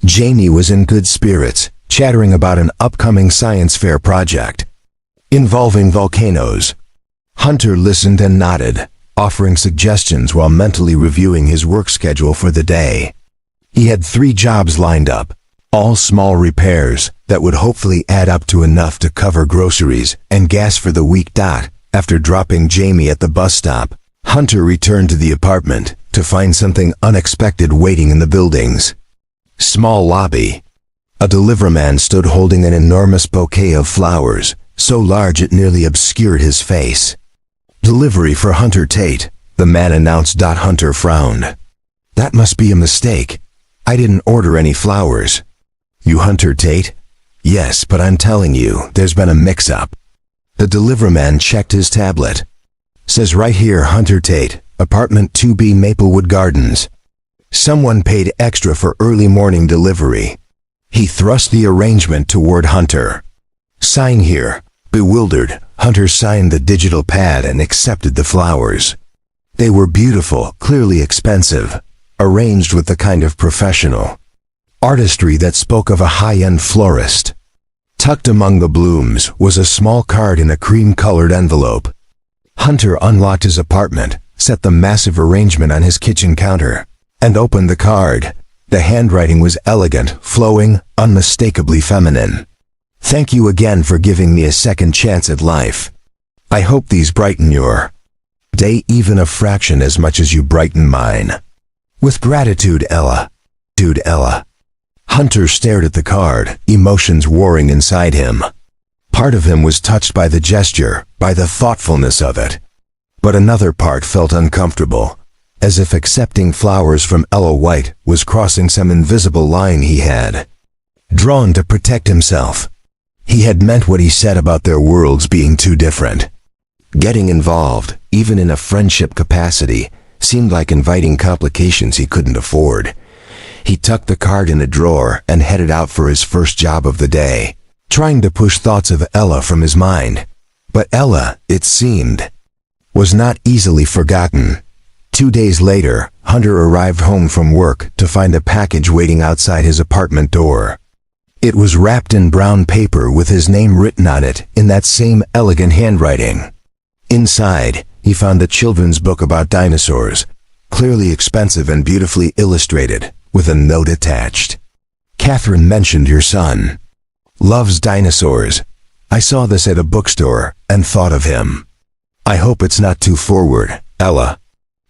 Jamie was in good spirits, chattering about an upcoming science fair project involving volcanoes. Hunter listened and nodded, offering suggestions while mentally reviewing his work schedule for the day. He had 3 jobs lined up, all small repairs that would hopefully add up to enough to cover groceries and gas for the week. After dropping Jamie at the bus stop, Hunter returned to the apartment to find something unexpected waiting in the building's small lobby. A deliverman stood holding an enormous bouquet of flowers, so large it nearly obscured his face. Delivery for Hunter Tate, the man announced. Hunter frowned. That must be a mistake. I didn't order any flowers. You Hunter Tate? Yes, but I'm telling you, there's been a mix-up. The deliverman checked his tablet. Says right here, Hunter Tate, apartment 2B, Maplewood Gardens. Someone paid extra for early morning delivery. He thrust the arrangement toward Hunter. Sign here. Bewildered, Hunter signed the digital pad and accepted the flowers. They were beautiful, clearly expensive, arranged with the kind of professional artistry that spoke of a high-end florist. Tucked among the blooms was a small card in a cream-colored envelope. Hunter unlocked his apartment, set the massive arrangement on his kitchen counter, and opened the card. The handwriting was elegant, flowing, unmistakably feminine. "Thank you again for giving me a second chance at life. I hope these brighten your day even a fraction as much as you brighten mine. With gratitude, Ella." Hunter stared at the card, emotions warring inside him. Part of him was touched by the gesture, by the thoughtfulness of it. But another part felt uncomfortable, as if accepting flowers from Ella White was crossing some invisible line he had drawn to protect himself. He had meant what he said about their worlds being too different. Getting involved, even in a friendship capacity, seemed like inviting complications he couldn't afford. He tucked the card in a drawer and headed out for his first job of the day, trying to push thoughts of Ella from his mind. But Ella, it seemed, was not easily forgotten. 2 days later, Hunter arrived home from work to find a package waiting outside his apartment door. It was wrapped in brown paper with his name written on it in that same elegant handwriting. Inside, he found a children's book about dinosaurs, clearly expensive and beautifully illustrated, with a note attached. "Catherine mentioned your son loves dinosaurs. I saw this at a bookstore and thought of him. I hope it's not too forward, Ella."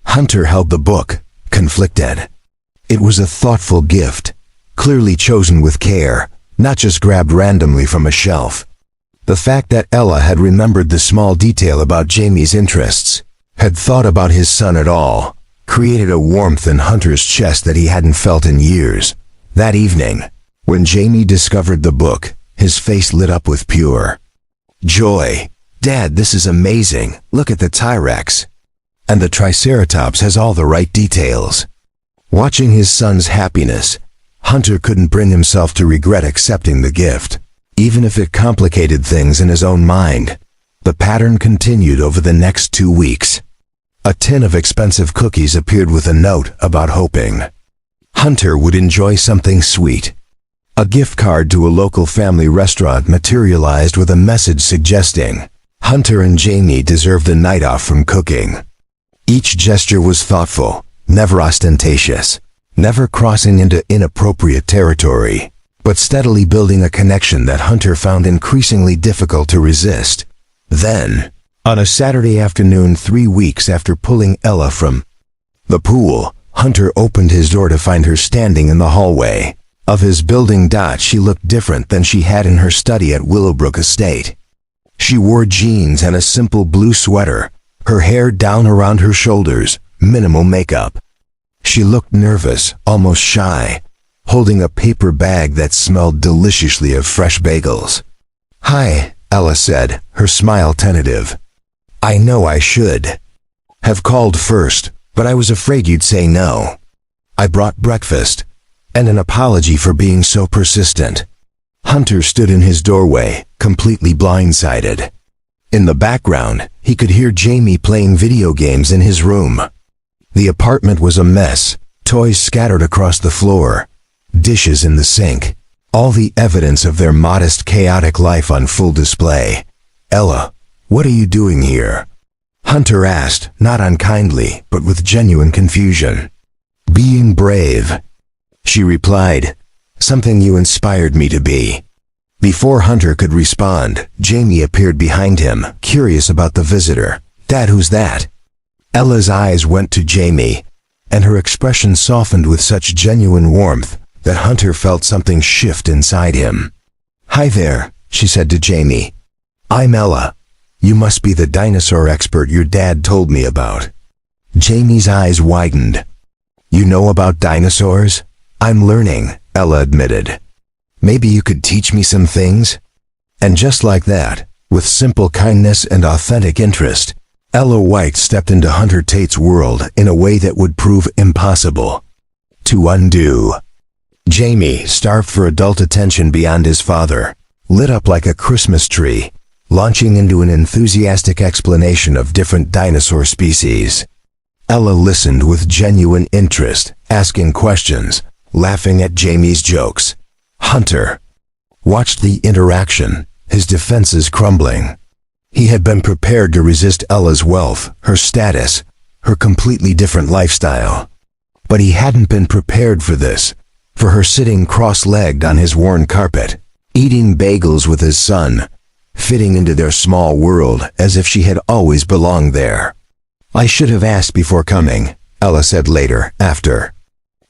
Hunter held the book, conflicted. It was a thoughtful gift, clearly chosen with care, not just grabbed randomly from a shelf. The fact that Ella had remembered the small detail about Jamie's interests, had thought about his son at all, created a warmth in Hunter's chest that he hadn't felt in years. That evening, when Jamie discovered the book, his face lit up with pure joy. "Dad, this is amazing. Look at the T-Rex. And the Triceratops has all the right details." Watching his son's happiness, Hunter couldn't bring himself to regret accepting the gift, even if it complicated things in his own mind. The pattern continued over the next 2 weeks. A tin of expensive cookies appeared with a note about hoping Hunter would enjoy something sweet. A gift card to a local family restaurant materialized with a message suggesting Hunter and Jamie deserved a night off from cooking. Each gesture was thoughtful, never ostentatious, never crossing into inappropriate territory, but steadily building a connection that Hunter found increasingly difficult to resist. Then, on a Saturday afternoon 3 weeks after pulling Ella from the pool, Hunter opened his door to find her standing in the hallway of his building. She looked different than she had in her study at Willowbrook Estate. She wore jeans and a simple blue sweater, her hair down around her shoulders, minimal makeup. She looked nervous, almost shy, holding a paper bag that smelled deliciously of fresh bagels. "Hi," Ella said, her smile tentative. "I know I should have called first, but I was afraid you'd say no. I brought breakfast, and an apology for being so persistent." Hunter stood in his doorway, completely blindsided. In the background, he could hear Jamie playing video games in his room. The apartment was a mess, toys scattered across the floor, dishes in the sink, all the evidence of their modest, chaotic life on full display. "Ella, what are you doing here?" Hunter asked, not unkindly, but with genuine confusion. "Being brave," she replied. "Something you inspired me to be." Before Hunter could respond, Jamie appeared behind him, curious about the visitor. "Dad, who's that?" Ella's eyes went to Jamie, and her expression softened with such genuine warmth that Hunter felt something shift inside him. "Hi there," she said to Jamie. "I'm Ella. You must be the dinosaur expert your dad told me about." Jamie's eyes widened. "You know about dinosaurs?" "I'm learning," Ella admitted. "Maybe you could teach me some things?" And just like that, with simple kindness and authentic interest, Ella White stepped into Hunter Tate's world in a way that would prove impossible to undo. Jamie, starved for adult attention beyond his father, lit up like a Christmas tree, launching into an enthusiastic explanation of different dinosaur species. Ella listened with genuine interest, asking questions, laughing at Jamie's jokes. Hunter watched the interaction, his defenses crumbling. He had been prepared to resist Ella's wealth, her status, her completely different lifestyle. But he hadn't been prepared for this, for her sitting cross-legged on his worn carpet, eating bagels with his son, fitting into their small world as if she had always belonged there. "I should have asked before coming," Ella said later, after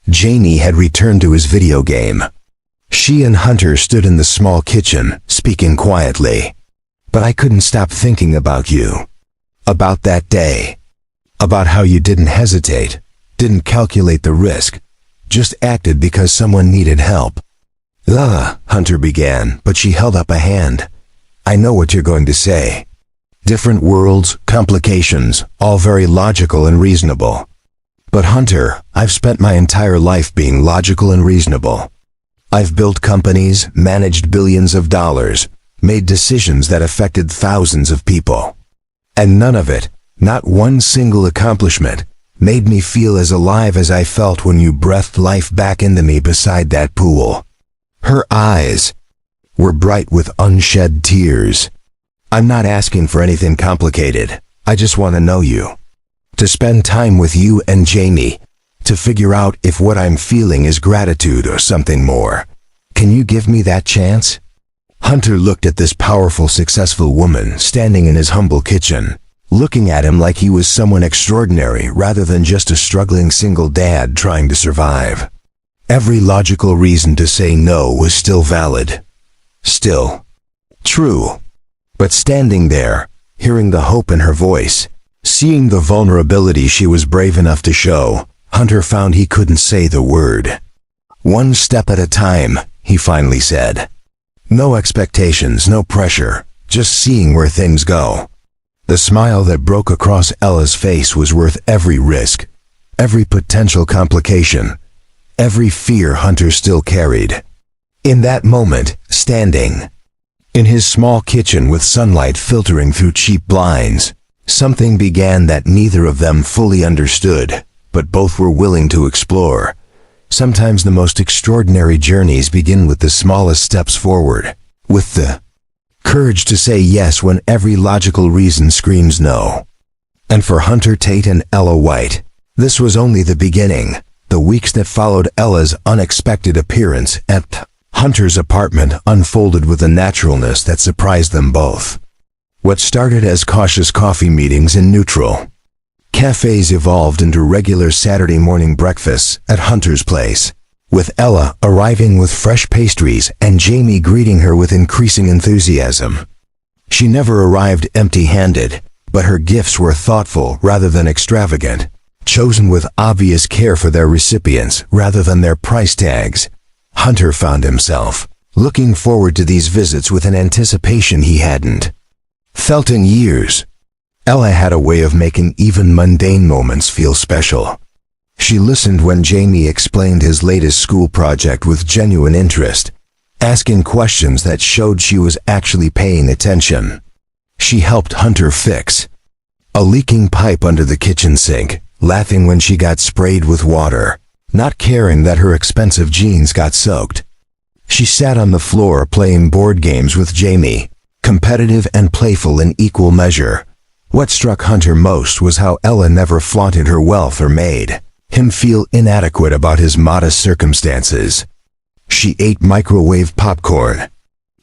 Jamie had returned to his video game. She and Hunter stood in the small kitchen, speaking quietly. "But I couldn't stop thinking about you. About that day. About how you didn't hesitate, didn't calculate the risk, just acted because someone needed help." Hunter began, but she held up a hand. "I know what you're going to say. Different worlds, complications, all very logical and reasonable. But Hunter, I've spent my entire life being logical and reasonable. I've built companies, managed billions of dollars, made decisions that affected thousands of people. And none of it, not one single accomplishment, made me feel as alive as I felt when you breathed life back into me beside that pool." Her eyes were bright with unshed tears. "I'm not asking for anything complicated. I just want to know you. To spend time with you and Jamie. To figure out if what I'm feeling is gratitude or something more. Can you give me that chance?" Hunter looked at this powerful, successful woman standing in his humble kitchen, looking at him like he was someone extraordinary rather than just a struggling single dad trying to survive. Every logical reason to say no was still valid. Still true. But standing there, hearing the hope in her voice, seeing the vulnerability she was brave enough to show, Hunter found he couldn't say the word. "One step at a time," he finally said. "No expectations, no pressure, just seeing where things go." The smile that broke across Ella's face was worth every risk, every potential complication, every fear Hunter still carried. In that moment, standing in his small kitchen with sunlight filtering through cheap blinds, something began that neither of them fully understood, but both were willing to explore. Sometimes the most extraordinary journeys begin with the smallest steps forward, with the courage to say yes when every logical reason screams no. And for Hunter Tate and Ella White, this was only the beginning. The weeks that followed Ella's unexpected appearance at Hunter's apartment unfolded with a naturalness that surprised them both. What started as cautious coffee meetings in neutral cafes evolved into regular Saturday morning breakfasts at Hunter's place, with Ella arriving with fresh pastries and Jamie greeting her with increasing enthusiasm. She never arrived empty-handed, but her gifts were thoughtful rather than extravagant, chosen with obvious care for their recipients rather than their price tags. Hunter found himself looking forward to these visits with an anticipation he hadn't felt in years. Ella had a way of making even mundane moments feel special. She listened when Jamie explained his latest school project with genuine interest, asking questions that showed she was actually paying attention. She helped Hunter fix a leaking pipe under the kitchen sink, laughing when she got sprayed with water, not caring that her expensive jeans got soaked. She sat on the floor playing board games with Jamie, competitive and playful in equal measure. What struck Hunter most was how Ella never flaunted her wealth or made him feel inadequate about his modest circumstances. She ate microwave popcorn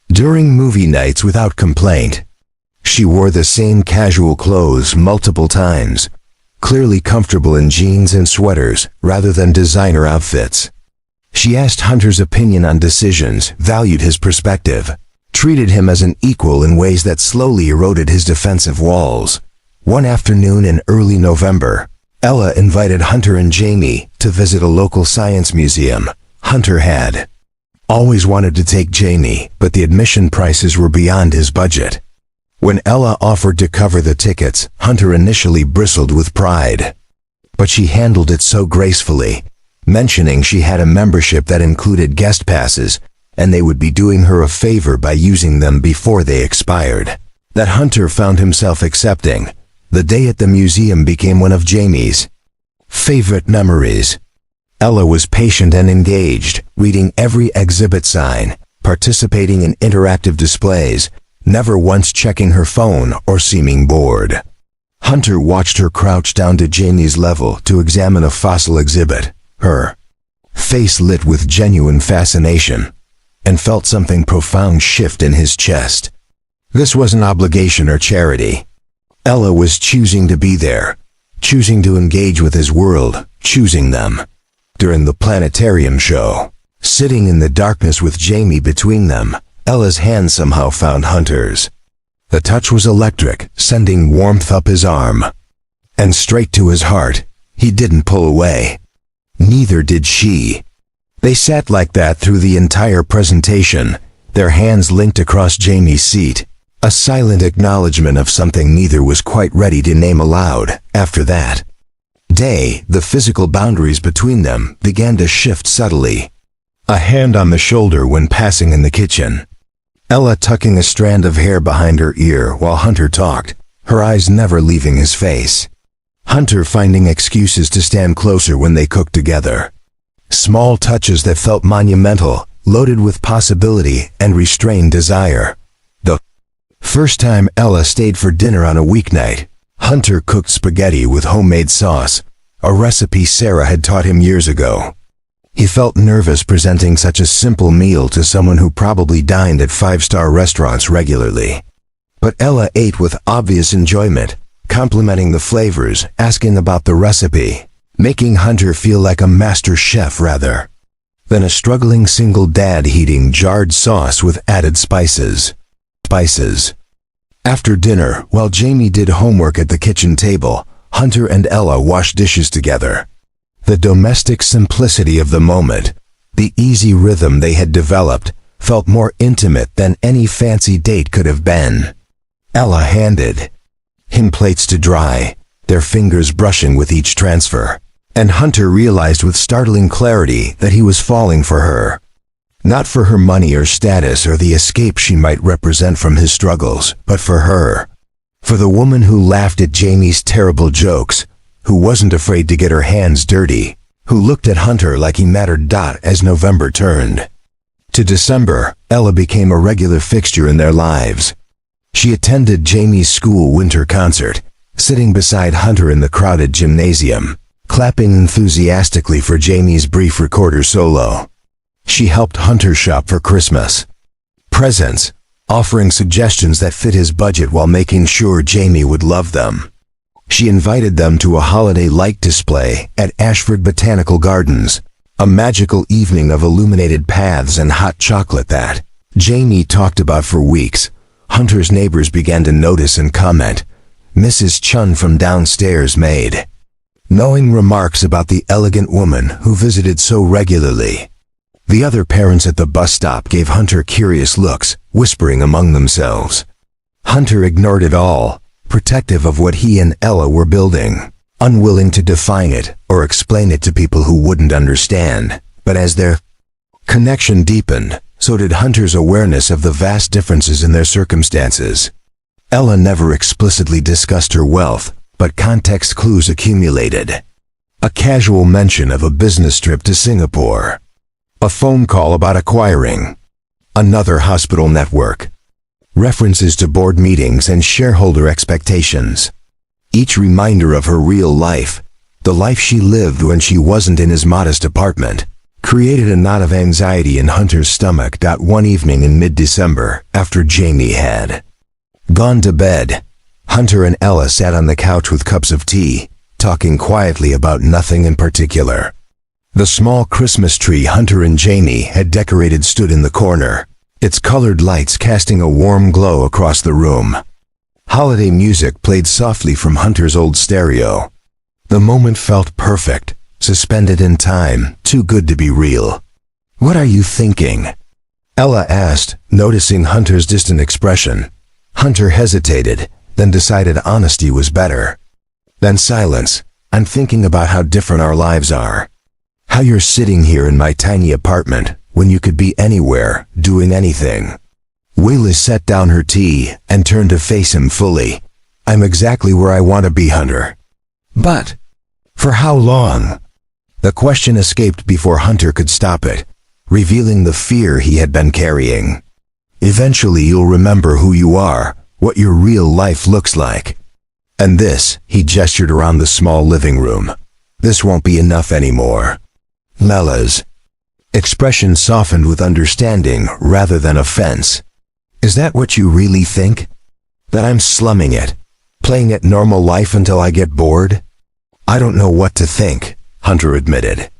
during movie nights without complaint. She wore the same casual clothes multiple times, clearly comfortable in jeans and sweaters rather than designer outfits. She asked Hunter's opinion on decisions, valued his perspective, treated him as an equal in ways that slowly eroded his defensive walls. One afternoon in early November, Ella invited Hunter and Jamie to visit a local science museum. Hunter had always wanted to take Jamie, but the admission prices were beyond his budget. When Ella offered to cover the tickets, Hunter initially bristled with pride. But she handled it so gracefully, mentioning she had a membership that included guest passes, and they would be doing her a favor by using them before they expired, that Hunter found himself accepting. The day at the museum became one of Jamie's Favorite memories. Ella was patient and engaged, reading every exhibit sign, participating in interactive displays, never once checking her phone or seeming bored. Hunter watched her crouch down to Jamie's level to examine a fossil exhibit, her face lit with genuine fascination, and felt something profound shift in his chest. This wasn't obligation or charity. Ella was choosing to be there, choosing to engage with his world, choosing them. During the planetarium show, sitting in the darkness with Jamie between them, Ella's hand somehow found Hunter's. The touch was electric, sending warmth up his arm. And straight to his heart. He didn't pull away. Neither did she. They sat like that through the entire presentation, their hands linked across Jamie's seat, a silent acknowledgement of something neither was quite ready to name aloud. After that day, the physical boundaries between them began to shift subtly. A hand on the shoulder when passing in the kitchen. Ella tucking a strand of hair behind her ear while Hunter talked, her eyes never leaving his face. Hunter finding excuses to stand closer when they cooked together. Small touches that felt monumental, loaded with possibility and restrained desire. The first time Ella stayed for dinner on a weeknight, Hunter cooked spaghetti with homemade sauce, a recipe Sarah had taught him years ago. He felt nervous presenting such a simple meal to someone who probably dined at five-star restaurants regularly. But Ella ate with obvious enjoyment, complimenting the flavors, asking about the recipe, making Hunter feel like a master chef rather than a struggling single dad heating jarred sauce with added spices. After dinner, while Jamie did homework at the kitchen table, Hunter and Ella washed dishes together. The domestic simplicity of the moment, the easy rhythm they had developed, felt more intimate than any fancy date could have been. Ella handed him plates to dry, their fingers brushing with each transfer, and Hunter realized with startling clarity that he was falling for her. Not for her money or status or the escape she might represent from his struggles, but for her. For the woman who laughed at Jamie's terrible jokes, who wasn't afraid to get her hands dirty, who looked at Hunter like he mattered. As November turned to December, Ella became a regular fixture in their lives. She attended Jamie's school winter concert, sitting beside Hunter in the crowded gymnasium, clapping enthusiastically for Jamie's brief recorder solo. She helped Hunter shop for Christmas presents, offering suggestions that fit his budget while making sure Jamie would love them. She invited them to a holiday light display at Ashford Botanical Gardens, a magical evening of illuminated paths and hot chocolate that Jamie talked about for weeks. Hunter's neighbors began to notice and comment. Mrs. Chun from downstairs made knowing remarks about the elegant woman who visited so regularly. The other parents at the bus stop gave Hunter curious looks, whispering among themselves. Hunter ignored it all, protective of what he and Ella were building, unwilling to define it or explain it to people who wouldn't understand. But as their connection deepened, so did Hunter's awareness of the vast differences in their circumstances. Ella never explicitly discussed her wealth, but context clues accumulated. A casual mention of a business trip to Singapore. A phone call about acquiring another hospital network. References to board meetings and shareholder expectations. Each reminder of her real life, the life she lived when she wasn't in his modest apartment, created a knot of anxiety in Hunter's stomach. One evening in mid-December, after Jamie had gone to bed, Hunter and Ella sat on the couch with cups of tea, talking quietly about nothing in particular. The small Christmas tree Hunter and Jamie had decorated stood in the corner, its colored lights casting a warm glow across the room. Holiday music played softly from Hunter's old stereo. The moment felt perfect, suspended in time, too good to be real. "What are you thinking?" Ella asked, noticing Hunter's distant expression. Hunter hesitated, then decided honesty was better. Then silence. "I'm thinking about how different our lives are. How you're sitting here in my tiny apartment, when you could be anywhere, doing anything." Wayla set down her tea and turned to face him fully. "I'm exactly where I want to be, Hunter. But For how long? The question escaped before Hunter could stop it, revealing the fear he had been carrying. Eventually you'll remember who you are, what your real life looks like. And this, he gestured around the small living room. This won't be enough anymore. Lela's expression softened with understanding rather than offense. Is that what you really think? That I'm slumming it, playing it normal life until I get bored? I don't know what to think, Hunter admitted.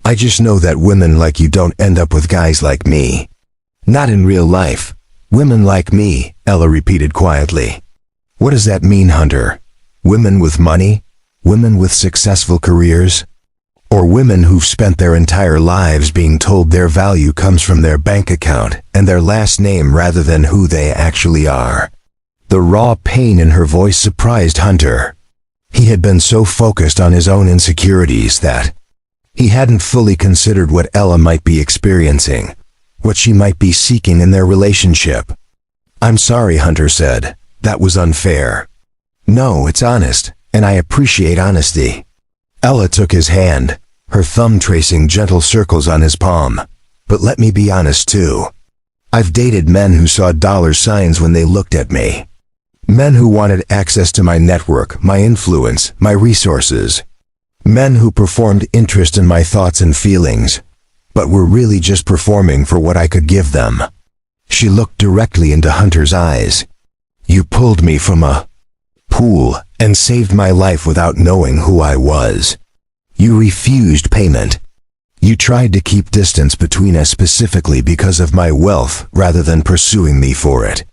I just know that women like you don't end up with guys like me. Not in real life. Women like me, Ella repeated quietly. What does that mean, Hunter? Women with money? Women with successful careers? Or women who've spent their entire lives being told their value comes from their bank account and their last name rather than who they actually are? The raw pain in her voice surprised Hunter. He had been so focused on his own insecurities that he hadn't fully considered what Ella might be experiencing, what she might be seeking in their relationship. I'm sorry, Hunter said. That was unfair. No, it's honest, and I appreciate honesty. Ella took his hand, her thumb tracing gentle circles on his palm. But let me be honest too. I've dated men who saw dollar signs when they looked at me. Men who wanted access to my network, my influence, my resources. Men who performed interest in my thoughts and feelings, but were really just performing for what I could give them. She looked directly into Hunter's eyes. You pulled me from a pool and saved my life without knowing who I was. You refused payment. You tried to keep distance between us specifically because of my wealth rather than pursuing me for it.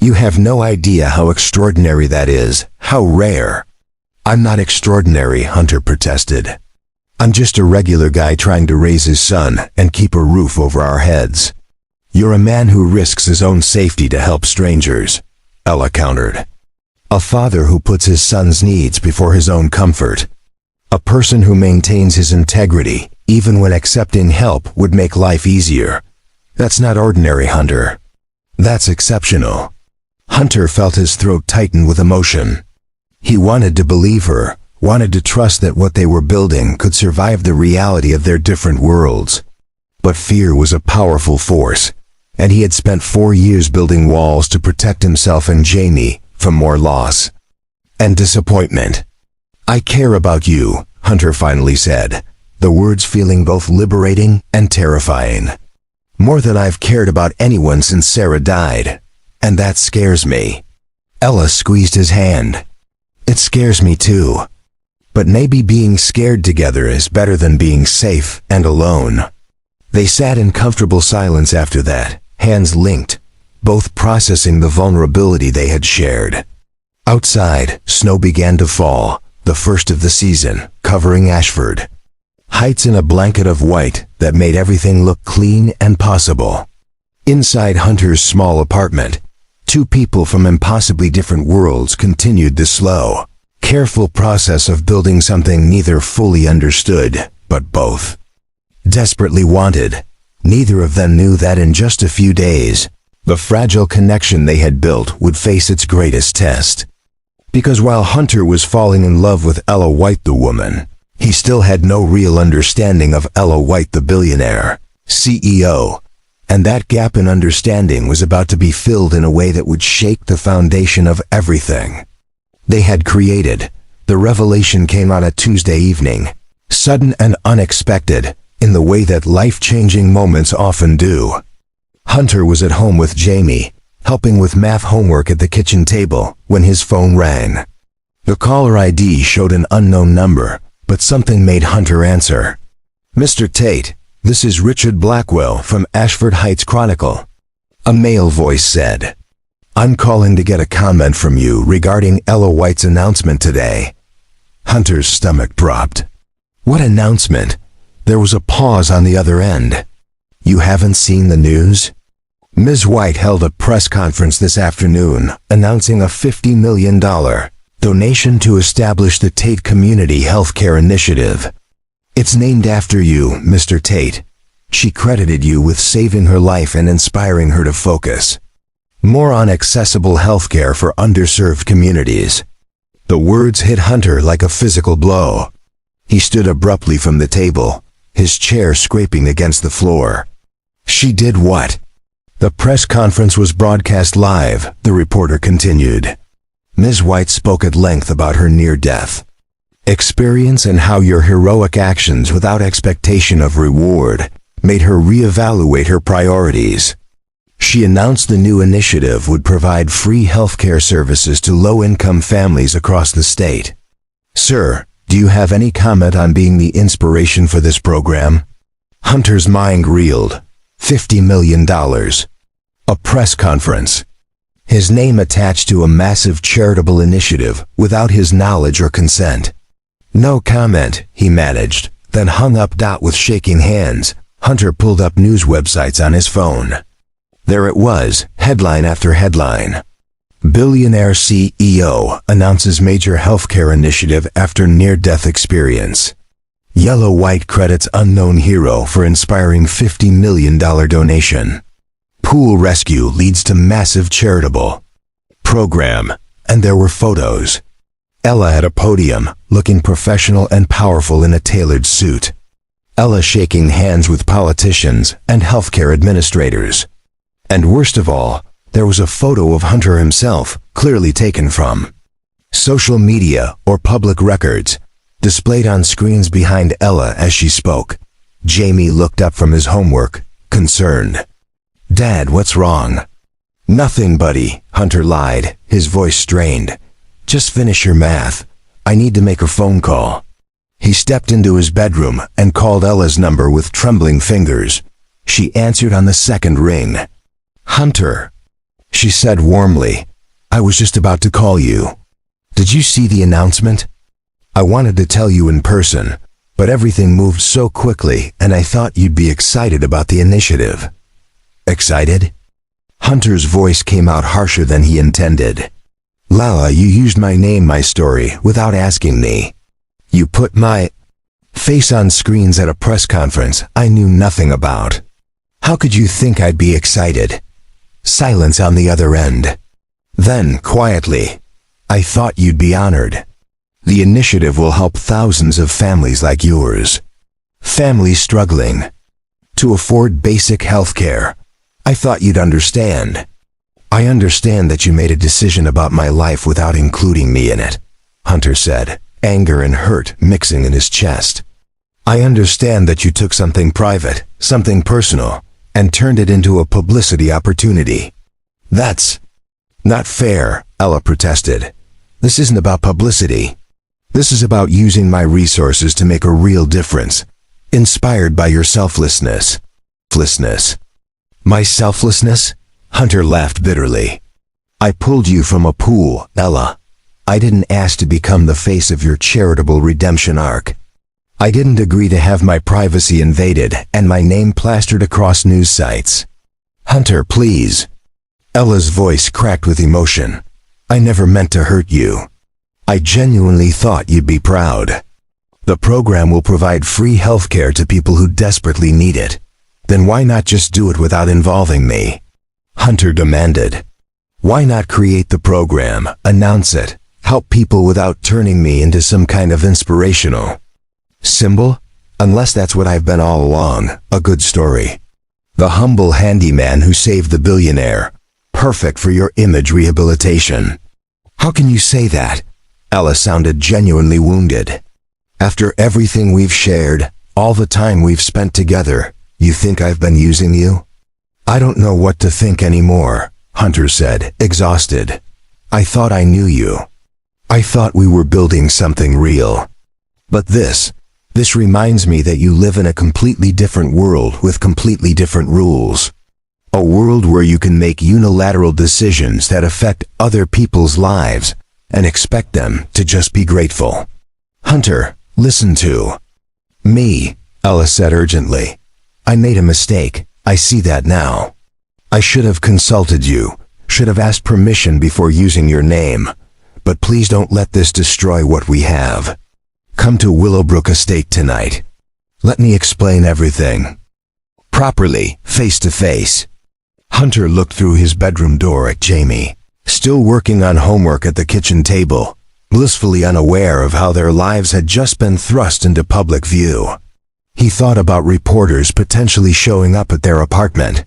You have no idea how extraordinary that is, how rare. I'm not extraordinary, Hunter protested. I'm just a regular guy trying to raise his son and keep a roof over our heads. You're a man who risks his own safety to help strangers, Ella countered. A father who puts his son's needs before his own comfort. A person who maintains his integrity, even when accepting help would make life easier. That's not ordinary, Hunter. That's exceptional. Hunter felt his throat tighten with emotion. He wanted to believe her, wanted to trust that what they were building could survive the reality of their different worlds. But fear was a powerful force, and he had spent 4 years building walls to protect himself and Jamie from more loss and disappointment. I care about you, Hunter finally said, the words feeling both liberating and terrifying. More than I've cared about anyone since Sarah died, and that scares me. Ella squeezed his hand. It scares me too. But maybe being scared together is better than being safe and alone. They sat in comfortable silence after that, hands linked, both processing the vulnerability they had shared. Outside, snow began to fall, the first of the season, covering Ashford. Heights in a blanket of white that made everything look clean and possible. Inside Hunter's small apartment, two people from impossibly different worlds continued the slow, careful process of building something neither fully understood, but both desperately wanted. Neither of them knew that in just a few days, the fragile connection they had built would face its greatest test. Because while Hunter was falling in love with Ella White the woman, he still had no real understanding of Ella White the billionaire, CEO, and that gap in understanding was about to be filled in a way that would shake the foundation of everything they had created. The revelation came on a Tuesday evening, sudden and unexpected, in the way that life-changing moments often do. Hunter was at home with Jamie, helping with math homework at the kitchen table, when his phone rang. The caller ID showed an unknown number, but something made Hunter answer. Mr. Tate, this is Richard Blackwell from Ashford Heights Chronicle. A male voice said. I'm calling to get a comment from you regarding Ella White's announcement today. Hunter's stomach dropped. What announcement? There was a pause on the other end. You haven't seen the news? Ms. White held a press conference this afternoon, announcing a $50 million donation to establish the Tate Community Healthcare Initiative. It's named after you, Mr. Tate. She credited you with saving her life and inspiring her to focus more on accessible healthcare for underserved communities. The words hit Hunter like a physical blow. He stood abruptly from the table, his chair scraping against the floor. She did what? The press conference was broadcast live, the reporter continued. Ms. White spoke at length about her near-death experience and how your heroic actions without expectation of reward made her reevaluate her priorities. She announced the new initiative would provide free healthcare services to low-income families across the state. Sir, do you have any comment on being the inspiration for this program? Hunter's mind reeled. $50 million. A press conference. His name attached to a massive charitable initiative without his knowledge or consent. No comment, he managed, then hung up. With shaking hands, Hunter pulled up news websites on his phone. There it was, headline after headline. Billionaire CEO announces major healthcare initiative after near-death experience. Yellow White credits unknown hero for inspiring $50 million donation. Pool rescue leads to massive charitable program, and there were photos. Ella at a podium, looking professional and powerful in a tailored suit. Ella shaking hands with politicians and healthcare administrators. And worst of all, there was a photo of Hunter himself, clearly taken from social media or public records, displayed on screens behind Ella as she spoke. Jamie looked up from his homework, concerned. Dad, what's wrong? Nothing, buddy, Hunter lied, his voice strained. Just finish your math. I need to make a phone call. He stepped into his bedroom and called Ella's number with trembling fingers. She answered on the second ring. Hunter, she said warmly, I was just about to call you. Did you see the announcement? I wanted to tell you in person, but everything moved so quickly and I thought you'd be excited about the initiative. Excited? Hunter's voice came out harsher than he intended. Lala, you used my name, my story, without asking me. You put my face on screens at a press conference I knew nothing about. How could you think I'd be excited? Silence on the other end. Then, quietly, I thought you'd be honored. The initiative will help thousands of families like yours. Families struggling to afford basic health care. I thought you'd understand. I understand that you made a decision about my life without including me in it, Hunter said, anger and hurt mixing in his chest. I understand that you took something private, something personal, and turned it into a publicity opportunity. That's not fair, Ella protested. This isn't about publicity. This is about using my resources to make a real difference, inspired by your selflessness. My selflessness? Hunter laughed bitterly. I pulled you from a pool, Ella. I didn't ask to become the face of your charitable redemption arc. I didn't agree to have my privacy invaded and my name plastered across news sites. Hunter, please. Ella's voice cracked with emotion. I never meant to hurt you. I genuinely thought you'd be proud. The program will provide free healthcare to people who desperately need it. Then why not just do it without involving me? Hunter demanded. Why not create the program, announce it, help people without turning me into some kind of inspirational symbol? Unless that's what I've been all along, a good story. The humble handyman who saved the billionaire. Perfect for your image rehabilitation. How can you say that? Ella sounded genuinely wounded. After everything we've shared, all the time we've spent together, you think I've been using you? I don't know what to think anymore, Hunter said, exhausted. I thought I knew you. I thought we were building something real. But this reminds me that you live in a completely different world with completely different rules. A world where you can make unilateral decisions that affect other people's lives and expect them to just be grateful. Hunter, listen to me, Ella said urgently. I made a mistake. I see that now. I should have consulted you, should have asked permission before using your name. But please don't let this destroy what we have. Come to Willowbrook Estate tonight. Let me explain everything. Properly, face to face. Hunter looked through his bedroom door at Jamie, still working on homework at the kitchen table, blissfully unaware of how their lives had just been thrust into public view. He thought about reporters potentially showing up at their apartment,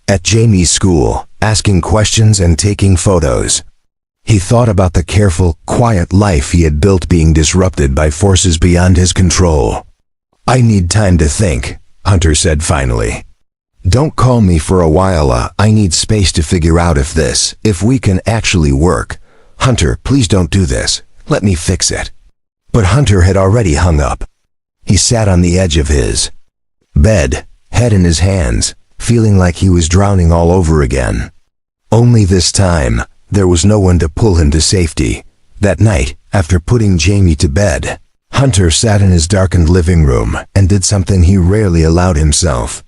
at Jamie's school, asking questions and taking photos. He thought about the careful, quiet life he had built being disrupted by forces beyond his control. "I need time to think," Hunter said finally. "Don't call me for a while, I need space to figure out if we can actually work. Hunter, please don't do this. Let me fix it." But Hunter had already hung up. He sat on the edge of his bed, head in his hands, feeling like he was drowning all over again. Only this time, there was no one to pull him to safety. That night, after putting Jamie to bed, Hunter sat in his darkened living room and did something he rarely allowed himself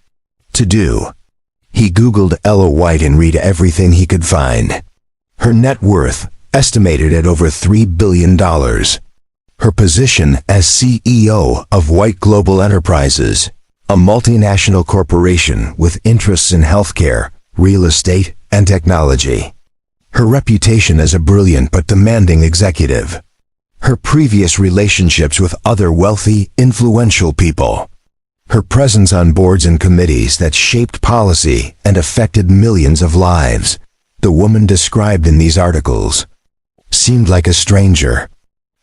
to do. He Googled Ella White and read everything he could find. Her net worth, estimated at over $3 billion. Her position as CEO of White Global Enterprises, a multinational corporation with interests in healthcare, real estate, and technology. Her reputation as a brilliant but demanding executive. Her previous relationships with other wealthy, influential people. Her presence on boards and committees that shaped policy and affected millions of lives. The woman described in these articles seemed like a stranger.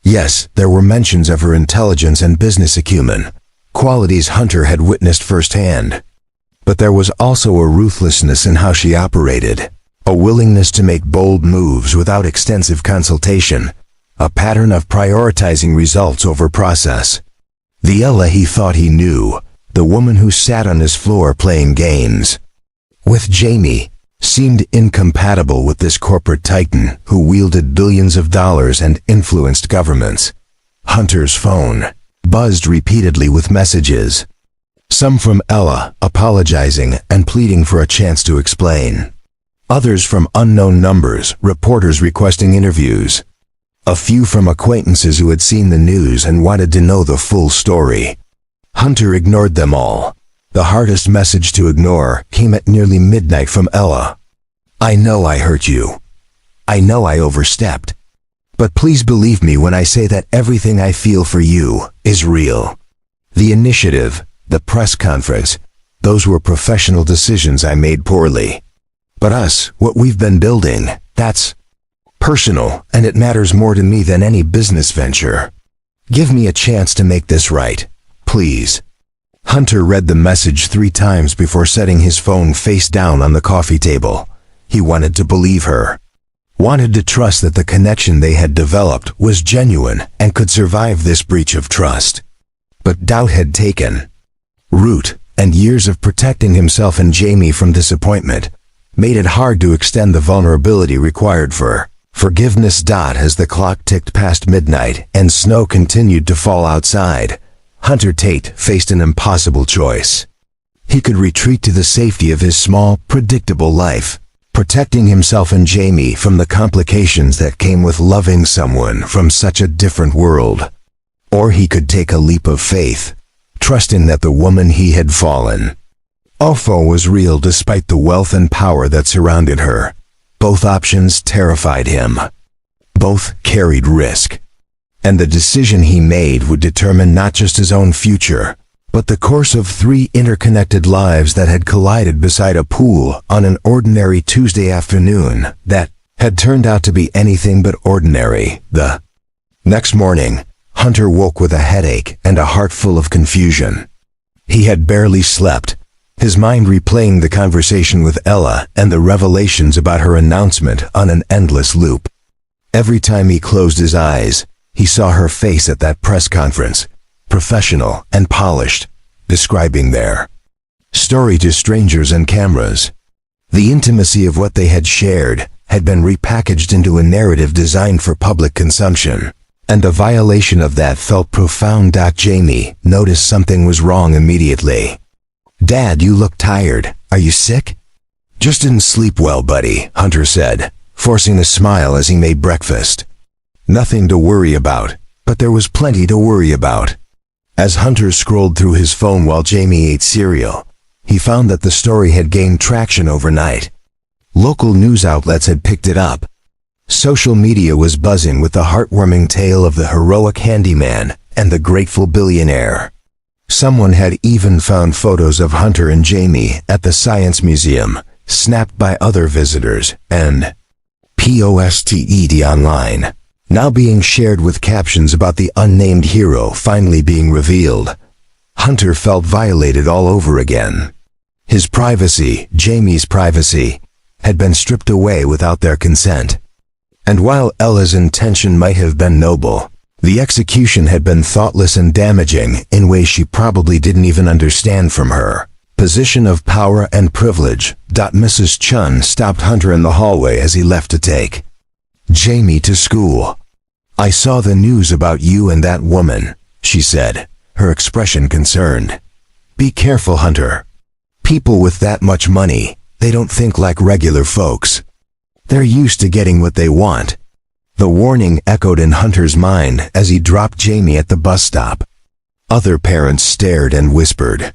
Yes, there were mentions of her intelligence and business acumen, qualities Hunter had witnessed firsthand. But there was also a ruthlessness in how she operated, a willingness to make bold moves without extensive consultation, a pattern of prioritizing results over process. The Ella he thought he knew, the woman who sat on his floor playing games with Jamie, seemed incompatible with this corporate titan who wielded billions of dollars and influenced governments. Hunter's phone buzzed repeatedly with messages. Some from Ella, apologizing and pleading for a chance to explain. Others from unknown numbers, reporters requesting interviews. A few from acquaintances who had seen the news and wanted to know the full story. Hunter ignored them all. The hardest message to ignore came at nearly midnight from Ella. "I know I hurt you. I know I overstepped. But please believe me when I say that everything I feel for you is real. The initiative, the press conference, those were professional decisions I made poorly. But us, what we've been building, that's personal, and it matters more to me than any business venture. Give me a chance to make this right, please." Hunter read the message 3 times before setting his phone face down on the coffee table. He wanted to believe her. Wanted to trust that the connection they had developed was genuine and could survive this breach of trust. But doubt had taken root, and years of protecting himself and Jamie from disappointment made it hard to extend the vulnerability required for forgiveness. As the clock ticked past midnight and snow continued to fall outside, Hunter Tate faced an impossible choice. He could retreat to the safety of his small, predictable life, protecting himself and Jamie from the complications that came with loving someone from such a different world. Or he could take a leap of faith, trusting that the woman he had fallen for was real despite the wealth and power that surrounded her. Both options terrified him. Both carried risk. And the decision he made would determine not just his own future, but the course of 3 interconnected lives that had collided beside a pool on an ordinary Tuesday afternoon that had turned out to be anything but ordinary. The next morning, Hunter woke with a headache and a heart full of confusion. He had barely slept, his mind replaying the conversation with Ella and the revelations about her announcement on an endless loop. Every time he closed his eyes, he saw her face at that press conference, professional and polished, describing their story to strangers and cameras. The intimacy of what they had shared had been repackaged into a narrative designed for public consumption, and the violation of that felt profound. Jamie noticed something was wrong immediately. "Dad, you look tired. Are you sick?" "Just didn't sleep well, buddy," Hunter said, forcing a smile as he made breakfast. Nothing to worry about, but there was plenty to worry about. As Hunter scrolled through his phone while Jamie ate cereal, he found that the story had gained traction overnight. Local news outlets had picked it up. Social media was buzzing with the heartwarming tale of the heroic handyman and the grateful billionaire. Someone had even found photos of Hunter and Jamie at the Science Museum, snapped by other visitors, and posted online, now being shared with captions about the unnamed hero finally being revealed. Hunter felt violated all over again. His privacy, Jamie's privacy, had been stripped away without their consent. And while Ella's intention might have been noble, the execution had been thoughtless and damaging in ways she probably didn't even understand from her position of power and privilege. Mrs. Chun stopped Hunter in the hallway as he left to take Jamie to school. "I saw the news about you and that woman," she said, her expression concerned. "Be careful, Hunter. People with that much money, they don't think like regular folks. They're used to getting what they want." The warning echoed in Hunter's mind as he dropped Jamie at the bus stop. Other parents stared and whispered.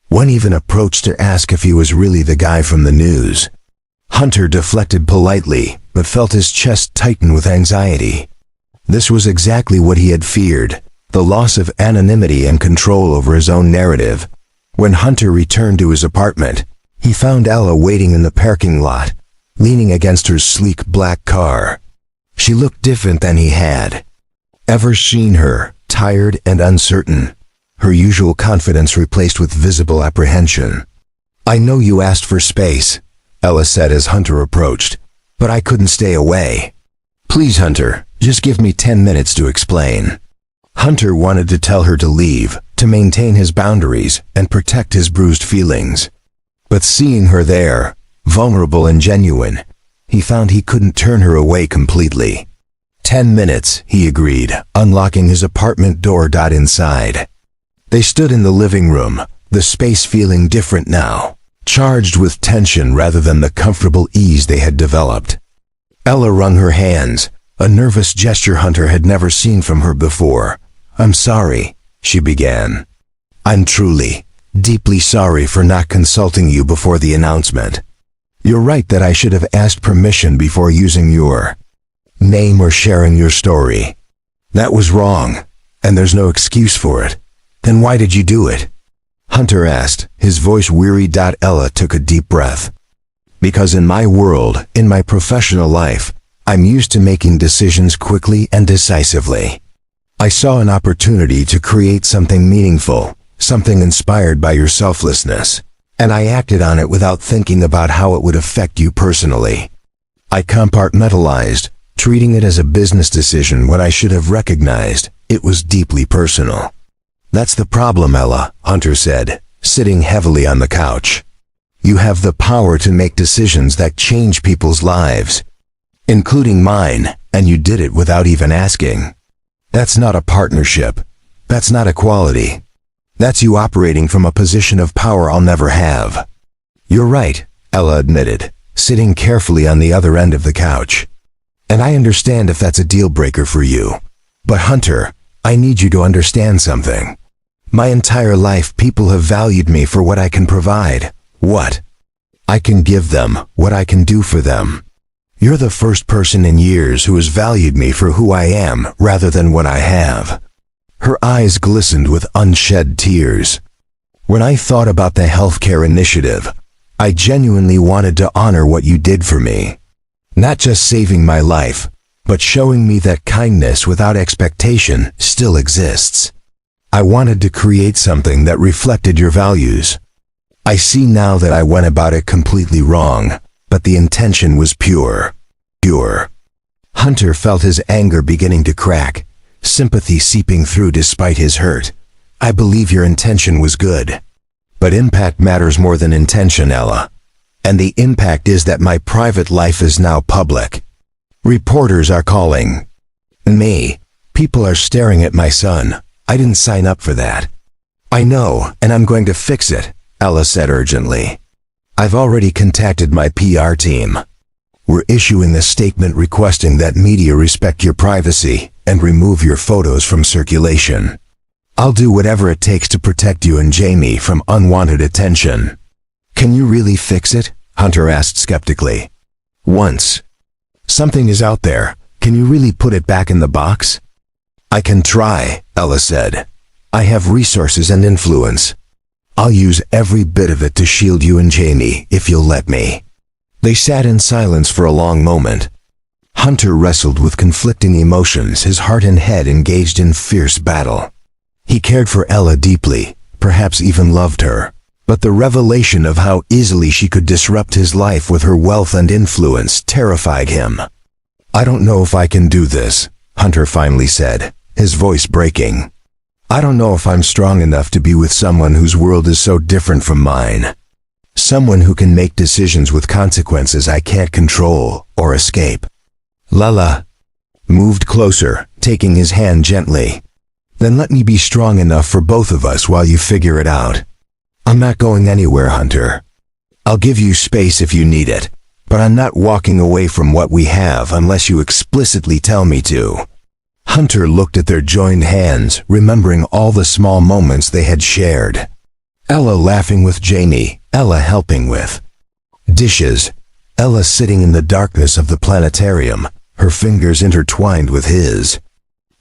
One even approached to ask if he was really the guy from the news. Hunter deflected politely, but felt his chest tighten with anxiety. This was exactly what he had feared, the loss of anonymity and control over his own narrative. When Hunter returned to his apartment, he found Ella waiting in the parking lot, leaning against her sleek black car. She looked different than he had ever seen her, tired and uncertain, her usual confidence replaced with visible apprehension. "I know you asked for space," Ella said as Hunter approached, "but I couldn't stay away. Please, Hunter, just give me 10 minutes to explain." Hunter wanted to tell her to leave, to maintain his boundaries and protect his bruised feelings. But seeing her there, vulnerable and genuine, he found he couldn't turn her away completely. 10 minutes, he agreed, unlocking his apartment door. Inside, they stood in the living room, the space feeling different now, charged with tension rather than the comfortable ease they had developed. Ella wrung her hands, a nervous gesture Hunter had never seen from her before. "I'm sorry," she began. "I'm truly, deeply sorry for not consulting you before the announcement. You're right that I should have asked permission before using your name or sharing your story. That was wrong, and there's no excuse for it. Then why did you do it?" Hunter asked, his voice weary. Ella took a deep breath. "Because in my world, in my professional life, I'm used to making decisions quickly and decisively. I saw an opportunity to create something meaningful, something inspired by your selflessness, and I acted on it without thinking about how it would affect you personally. I compartmentalized, treating it as a business decision when I should have recognized it was deeply personal." "That's the problem, Ella," Hunter said, sitting heavily on the couch. "You have the power to make decisions that change people's lives, including mine, and you did it without even asking. That's not a partnership. That's not equality. That's you operating from a position of power I'll never have." "You're right," Ella admitted, sitting carefully on the other end of the couch. "And I understand if that's a deal breaker for you. But Hunter, I need you to understand something. My entire life people have valued me for what I can provide, what I can give them, what I can do for them. You're the first person in years who has valued me for who I am rather than what I have." Her eyes glistened with unshed tears. "When I thought about the healthcare initiative, I genuinely wanted to honor what you did for me. Not just saving my life, but showing me that kindness without expectation still exists. I wanted to create something that reflected your values. I see now that I went about it completely wrong, but the intention was pure. Pure." Hunter felt his anger beginning to crack, sympathy seeping through despite his hurt. "I believe your intention was good. But impact matters more than intention, Ella. And the impact is that my private life is now public. Reporters are calling me. People are staring at my son. I didn't sign up for that." "I know, and I'm going to fix it," Ella said urgently. "I've already contacted my PR team. We're issuing a statement requesting that media respect your privacy and remove your photos from circulation. I'll do whatever it takes to protect you and Jamie from unwanted attention." "Can you really fix it?" Hunter asked skeptically. "Once. Something is out there. Can you really put it back in the box? I can try, Ella said. I have resources and influence. I'll use every bit of it to shield you and Jamie, if you'll let me. They sat in silence for a long moment. Hunter wrestled with conflicting emotions, his heart and head engaged in fierce battle. He cared for Ella deeply, perhaps even loved her. But the revelation of how easily she could disrupt his life with her wealth and influence terrified him. I don't know if I can do this, Hunter finally said, his voice breaking. I don't know if I'm strong enough to be with someone whose world is so different from mine. Someone who can make decisions with consequences I can't control or escape. Lala moved closer, taking his hand gently. Then let me be strong enough for both of us while you figure it out. I'm not going anywhere, Hunter. I'll give you space if you need it, but I'm not walking away from what we have unless you explicitly tell me to. Hunter looked at their joined hands, remembering all the small moments they had shared. Ella laughing with Jamie, Ella helping with dishes, Ella sitting in the darkness of the planetarium, her fingers intertwined with his.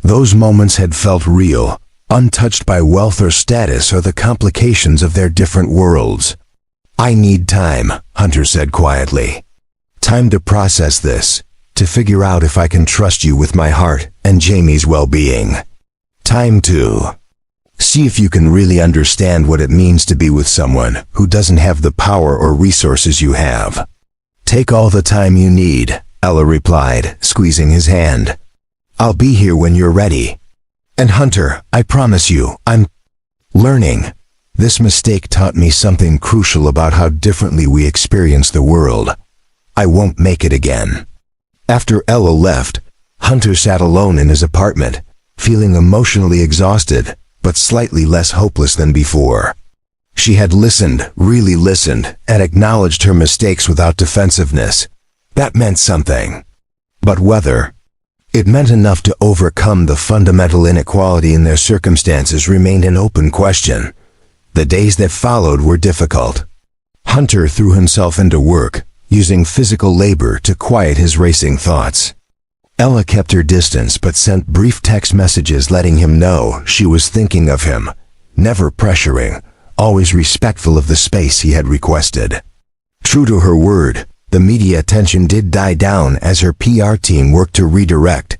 Those moments had felt real, untouched by wealth or status or the complications of their different worlds. I need time, Hunter said quietly. Time to process this, to figure out if I can trust you with my heart and Jamie's well-being. Time to see if you can really understand what it means to be with someone who doesn't have the power or resources you have. Take all the time you need, Ella replied, squeezing his hand. I'll be here when you're ready. And Hunter, I promise you, I'm learning. This mistake taught me something crucial about how differently we experience the world. I won't make it again. After Ella left, Hunter sat alone in his apartment, feeling emotionally exhausted, but slightly less hopeless than before. She had listened, really listened, and acknowledged her mistakes without defensiveness. That meant something. But whether it meant enough to overcome the fundamental inequality in their circumstances remained an open question. The days that followed were difficult. Hunter threw himself into work, using physical labor to quiet his racing thoughts. Ella kept her distance but sent brief text messages letting him know she was thinking of him, never pressuring, always respectful of the space he had requested. True to her word, the media attention did die down as her PR team worked to redirect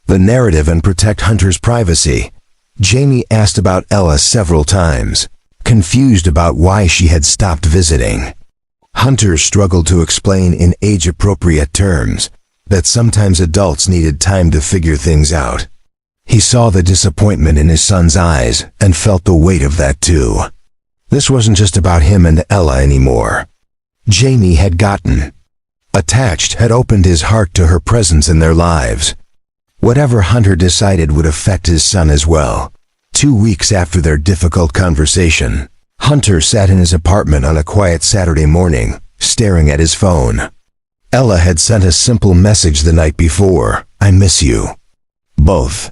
the narrative and protect Hunter's privacy. Jamie asked about Ella several times, confused about why she had stopped visiting. Hunter struggled to explain in age-appropriate terms that sometimes adults needed time to figure things out. He saw the disappointment in his son's eyes and felt the weight of that too. This wasn't just about him and Ella anymore. Jamie had gotten attached, had opened his heart to her presence in their lives. Whatever Hunter decided would affect his son as well. 2 weeks after their difficult conversation, Hunter sat in his apartment on a quiet Saturday morning, staring at his phone. Ella had sent a simple message the night before. I miss you. Both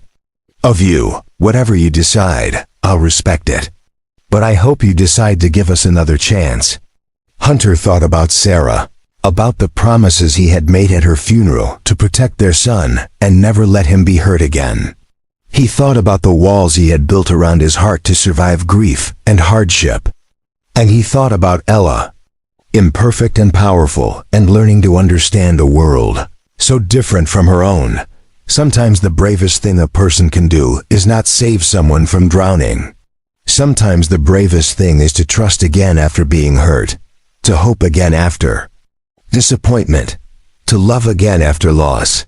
of you. Whatever you decide, I'll respect it. But I hope you decide to give us another chance. Hunter thought about Sarah, about the promises he had made at her funeral to protect their son and never let him be hurt again. He thought about the walls he had built around his heart to survive grief and hardship. And he thought about Ella, imperfect and powerful and learning to understand a world so different from her own. Sometimes the bravest thing a person can do is not save someone from drowning. Sometimes the bravest thing is to trust again after being hurt, to hope again after disappointment, to love again after loss.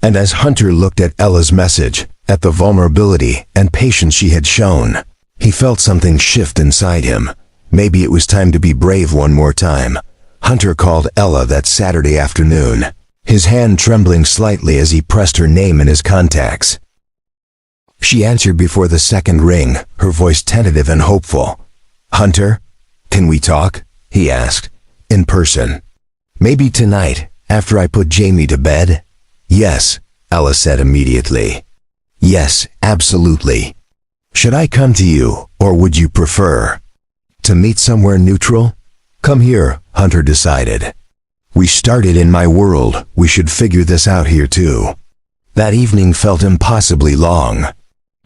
And as Hunter looked at Ella's message, at the vulnerability and patience she had shown, he felt something shift inside him. Maybe it was time to be brave one more time. Hunter called Ella that Saturday afternoon, his hand trembling slightly as he pressed her name in his contacts. She answered before the second ring, her voice tentative and hopeful. Hunter, can we talk? He asked, in person. Maybe tonight, after I put Jamie to bed? Yes, Ella said immediately. Yes, absolutely. Should I come to you, or would you prefer to meet somewhere neutral? Come here, Hunter decided. We started in my world, we should figure this out here too. That evening felt impossibly long.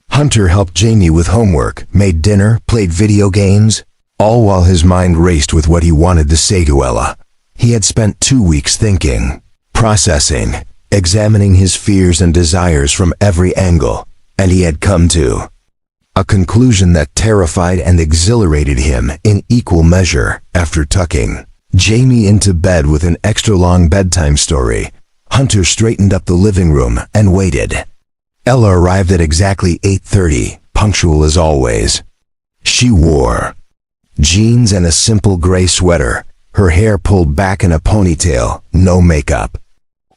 Hunter helped Jamie with homework, made dinner, played video games, all while his mind raced with what he wanted to say to Ella. He had spent 2 weeks thinking, processing, examining his fears and desires from every angle, and he had come to a conclusion that terrified and exhilarated him in equal measure. After tucking Jamie into bed with an extra long bedtime story, Hunter straightened up the living room and waited. Ella arrived at exactly 8:30, punctual as always. She wore jeans and a simple gray sweater, her hair pulled back in a ponytail, no makeup.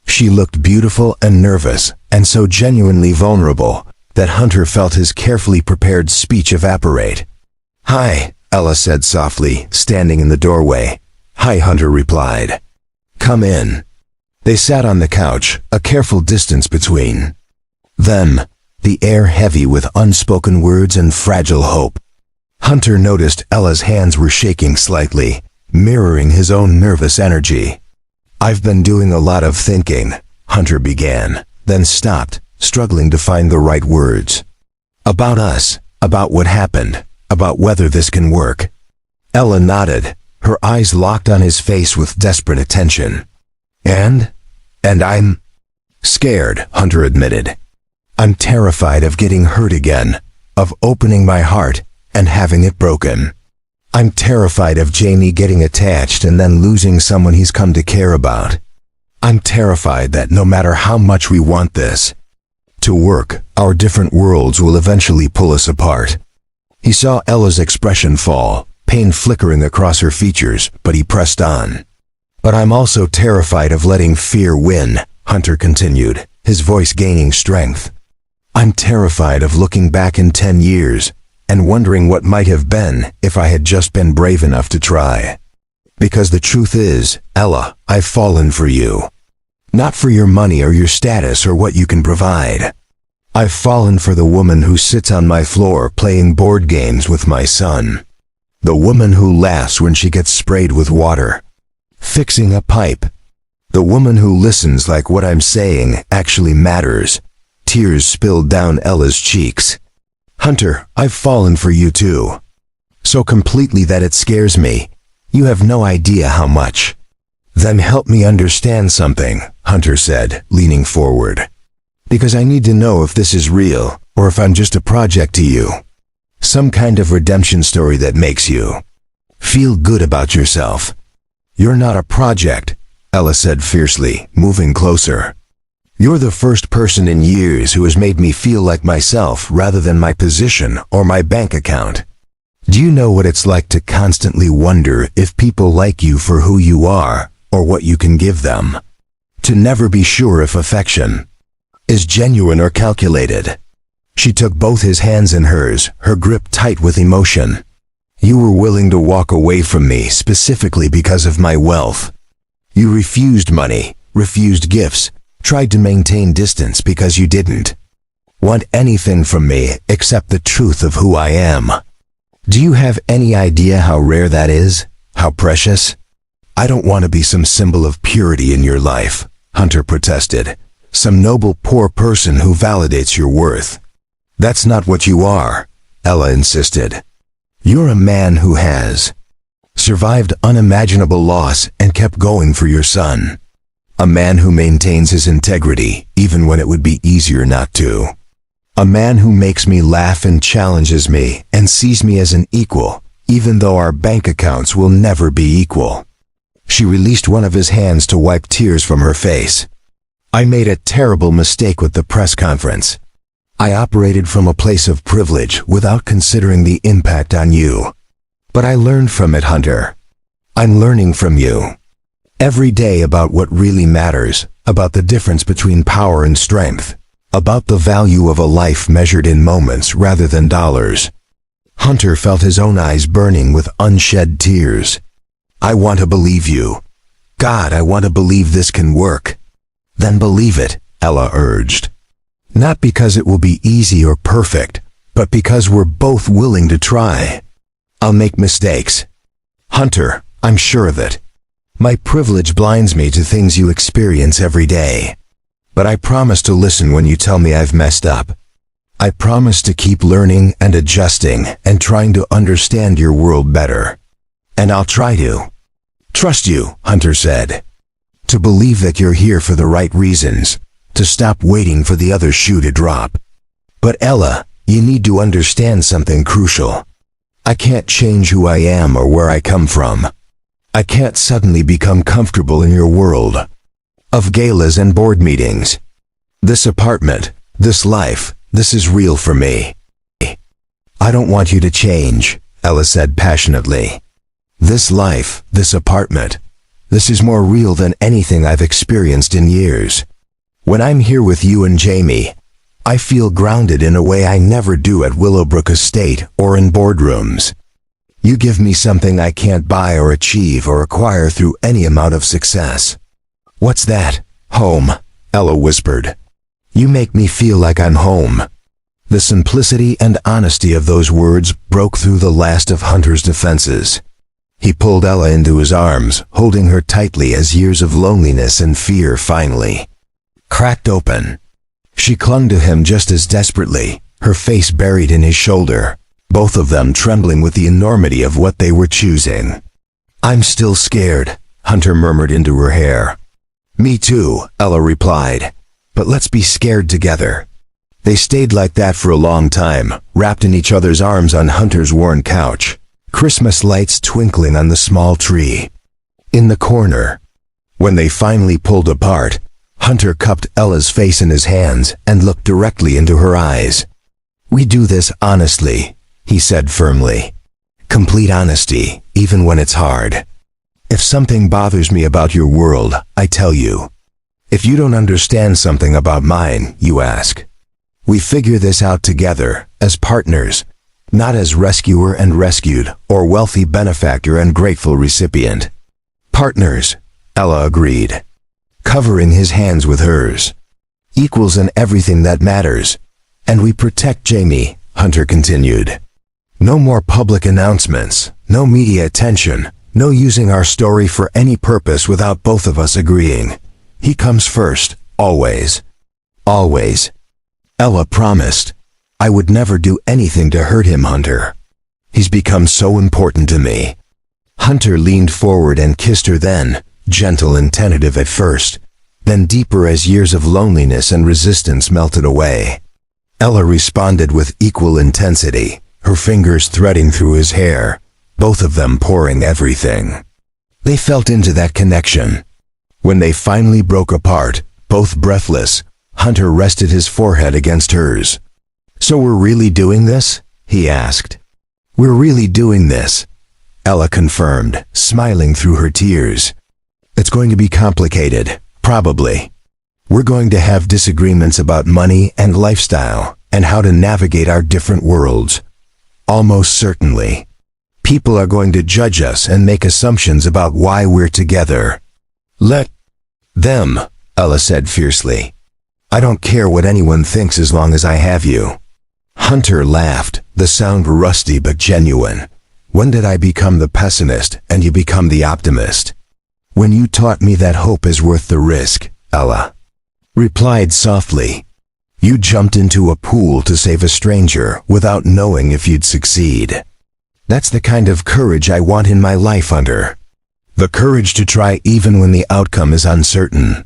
She looked beautiful and nervous, and so genuinely vulnerable, that Hunter felt his carefully prepared speech evaporate. "Hi," Ella said softly, standing in the doorway. "Hi," Hunter replied. "Come in." They sat on the couch, a careful distance between them, the air heavy with unspoken words and fragile hope. Hunter noticed Ella's hands were shaking slightly, mirroring his own nervous energy. "I've been doing a lot of thinking," Hunter began, then stopped, struggling to find the right words. "About us, about what happened, about whether this can work." Ella nodded, her eyes locked on his face with desperate attention. And I'm scared," Hunter admitted. "I'm terrified of getting hurt again, of opening my heart and having it broken. I'm terrified of Jamie getting attached and then losing someone he's come to care about. I'm terrified that no matter how much we want this to work, our different worlds will eventually pull us apart." He saw Ella's expression fall, pain flickering across her features, but he pressed on. "But I'm also terrified of letting fear win," Hunter continued, his voice gaining strength. "I'm terrified of looking back in 10 years and wondering what might have been if I had just been brave enough to try. Because the truth is, Ella, I've fallen for you. Not for your money or your status or what you can provide. I've fallen for the woman who sits on my floor playing board games with my son. The woman who laughs when she gets sprayed with water, fixing a pipe. The woman who listens like what I'm saying actually matters." Tears spilled down Ella's cheeks. "Hunter, I've fallen for you too. So completely that it scares me. You have no idea how much." "Then help me understand something," Hunter said, leaning forward. "Because I need to know if this is real, or if I'm just a project to you. Some kind of redemption story that makes you feel good about yourself." "You're not a project," Ella said fiercely, moving closer. "You're the first person in years who has made me feel like myself rather than my position or my bank account. Do you know what it's like to constantly wonder if people like you for who you are or what you can give them? To never be sure if affection is genuine or calculated." She took both his hands in hers, her grip tight with emotion. "You were willing to walk away from me specifically because of my wealth. You refused money, refused gifts, tried to maintain distance because you didn't want anything from me except the truth of who I am. Do you have any idea how rare that is? How precious? I don't want to be some symbol of purity in your life," Hunter protested. "Some noble poor person who validates your worth. That's not what you are," Ella insisted. "You're a man who has survived unimaginable loss and kept going for your son. A man who maintains his integrity even when it would be easier not to. A man who makes me laugh and challenges me and sees me as an equal, even though our bank accounts will never be equal." She released one of his hands to wipe tears from her face. "I made a terrible mistake with the press conference. I operated from a place of privilege without considering the impact on you. But I learned from it, Hunter. I'm learning from you every day about what really matters, about the difference between power and strength, about the value of a life measured in moments rather than dollars." Hunter felt his own eyes burning with unshed tears. "I want to believe you. God, I want to believe this can work." "Then believe it," Ella urged. "Not because it will be easy or perfect, but because we're both willing to try. I'll make mistakes. Hunter, I'm sure of it. My privilege blinds me to things you experience every day. But I promise to listen when you tell me I've messed up. I promise to keep learning and adjusting and trying to understand your world better. And I'll try to trust you, Hunter said. To believe that you're here for the right reasons. To stop waiting for the other shoe to drop. But Ella, you need to understand something crucial. I can't change who I am or where I come from. I can't suddenly become comfortable in your world of galas and board meetings. This apartment, this life, this is real for me. I don't want you to change, Ella said passionately. This life, this apartment, this is more real than anything I've experienced in years. When I'm here with you and Jamie, I feel grounded in a way I never do at Willowbrook Estate or in boardrooms. You give me something I can't buy or achieve or acquire through any amount of success. What's that? Home, Ella whispered. You make me feel like I'm home. The simplicity and honesty of those words broke through the last of Hunter's defenses. He pulled Ella into his arms, holding her tightly as years of loneliness and fear finally cracked open. She clung to him just as desperately, her face buried in his shoulder, both of them trembling with the enormity of what they were choosing. I'm still scared, Hunter murmured into her hair. Me too, Ella replied. But let's be scared together. They stayed like that for a long time, wrapped in each other's arms on Hunter's worn couch, Christmas lights twinkling on the small tree. In the corner, when they finally pulled apart, Hunter cupped Ella's face in his hands and looked directly into her eyes. We do this honestly, he said firmly. Complete honesty, even when it's hard. If something bothers me about your world, I tell you. If you don't understand something about mine, you ask. We figure this out together, as partners, not as rescuer and rescued, or wealthy benefactor and grateful recipient. Partners, Ella agreed, covering his hands with hers. Equals in everything that matters. And we protect Jamie, Hunter continued. No more public announcements, no media attention, no using our story for any purpose without both of us agreeing. He comes first, always. Always. Ella promised. I would never do anything to hurt him, Hunter. He's become so important to me. Hunter leaned forward and kissed her then, gentle and tentative at first, then deeper as years of loneliness and resistance melted away. Ella responded with equal intensity, her fingers threading through his hair, both of them pouring everything. They felt into that connection. When they finally broke apart, both breathless, Hunter rested his forehead against hers. So we're really doing this? He asked. We're really doing this, Ella confirmed, smiling through her tears. It's going to be complicated, probably. We're going to have disagreements about money and lifestyle, and how to navigate our different worlds. Almost certainly. People are going to judge us and make assumptions about why we're together. Let them, Ella said fiercely. I don't care what anyone thinks as long as I have you. Hunter laughed, the sound rusty but genuine. When did I become the pessimist and you become the optimist? When you taught me that hope is worth the risk, Ella replied softly. You jumped into a pool to save a stranger without knowing if you'd succeed. That's the kind of courage I want in my life, Hunter. The courage to try even when the outcome is uncertain.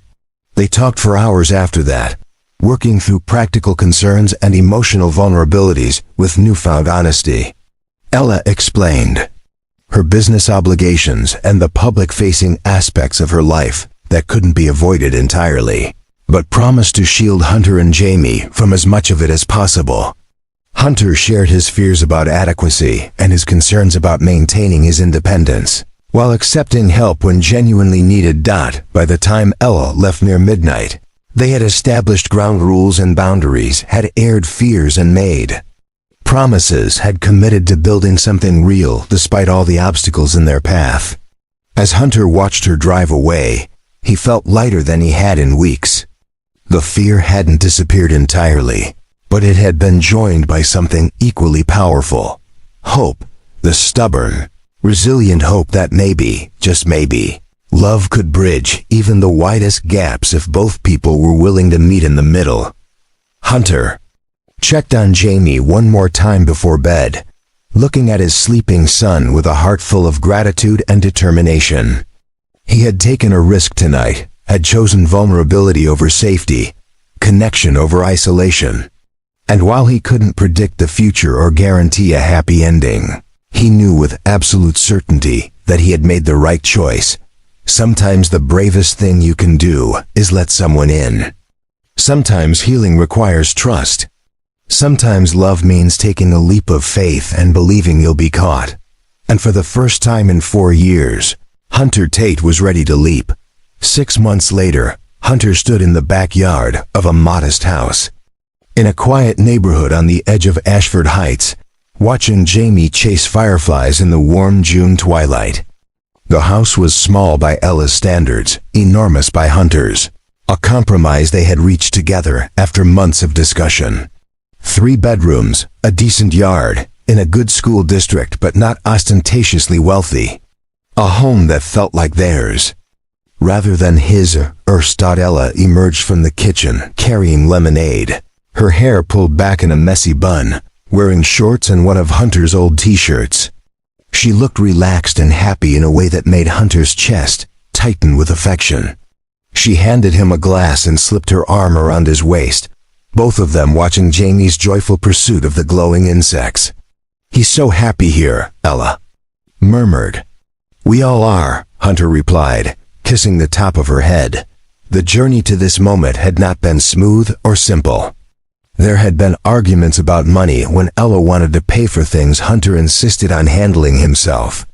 They talked for hours after that, working through practical concerns and emotional vulnerabilities with newfound honesty. Ella explained her business obligations and the public-facing aspects of her life that couldn't be avoided entirely, but promised to shield Hunter and Jamie from as much of it as possible. Hunter shared his fears about adequacy and his concerns about maintaining his independence, while accepting help when genuinely needed. By the time Ella left near midnight, they had established ground rules and boundaries, had aired fears and made promises, had committed to building something real despite all the obstacles in their path. As Hunter watched her drive away, he felt lighter than he had in weeks. The fear hadn't disappeared entirely, but it had been joined by something equally powerful. Hope, the stubborn, resilient hope that maybe, just maybe, Love could bridge even the widest gaps if both people were willing to meet in the middle. Hunter checked on Jamie one more time before bed, looking at his sleeping son with a heart full of gratitude and determination. He had taken a risk tonight, had chosen vulnerability over safety, connection over isolation. And while he couldn't predict the future or guarantee a happy ending, he knew with absolute certainty that he had made the right choice. Sometimes the bravest thing you can do is let someone in. Sometimes healing requires trust. Sometimes love means taking a leap of faith and believing you'll be caught. And for the first time in 4 years, Hunter Tate was ready to leap. 6 months later, Hunter stood in the backyard of a modest house in a quiet neighborhood on the edge of Ashford Heights, watching Jamie chase fireflies in the warm June twilight. The house was small by Ella's standards, enormous by Hunter's, a compromise they had reached together after months of discussion. 3 bedrooms, a decent yard, in a good school district but not ostentatiously wealthy. A home that felt like theirs. Rather than his, Ella emerged from the kitchen carrying lemonade, her hair pulled back in a messy bun, wearing shorts and one of Hunter's old t-shirts. She looked relaxed and happy in a way that made Hunter's chest tighten with affection. She handed him a glass and slipped her arm around his waist, both of them watching Jamie's joyful pursuit of the glowing insects. "He's so happy here," Ella murmured. "We all are," Hunter replied, kissing the top of her head. The journey to this moment had not been smooth or simple. There had been arguments about money when Ella wanted to pay for things Hunter insisted on handling himself.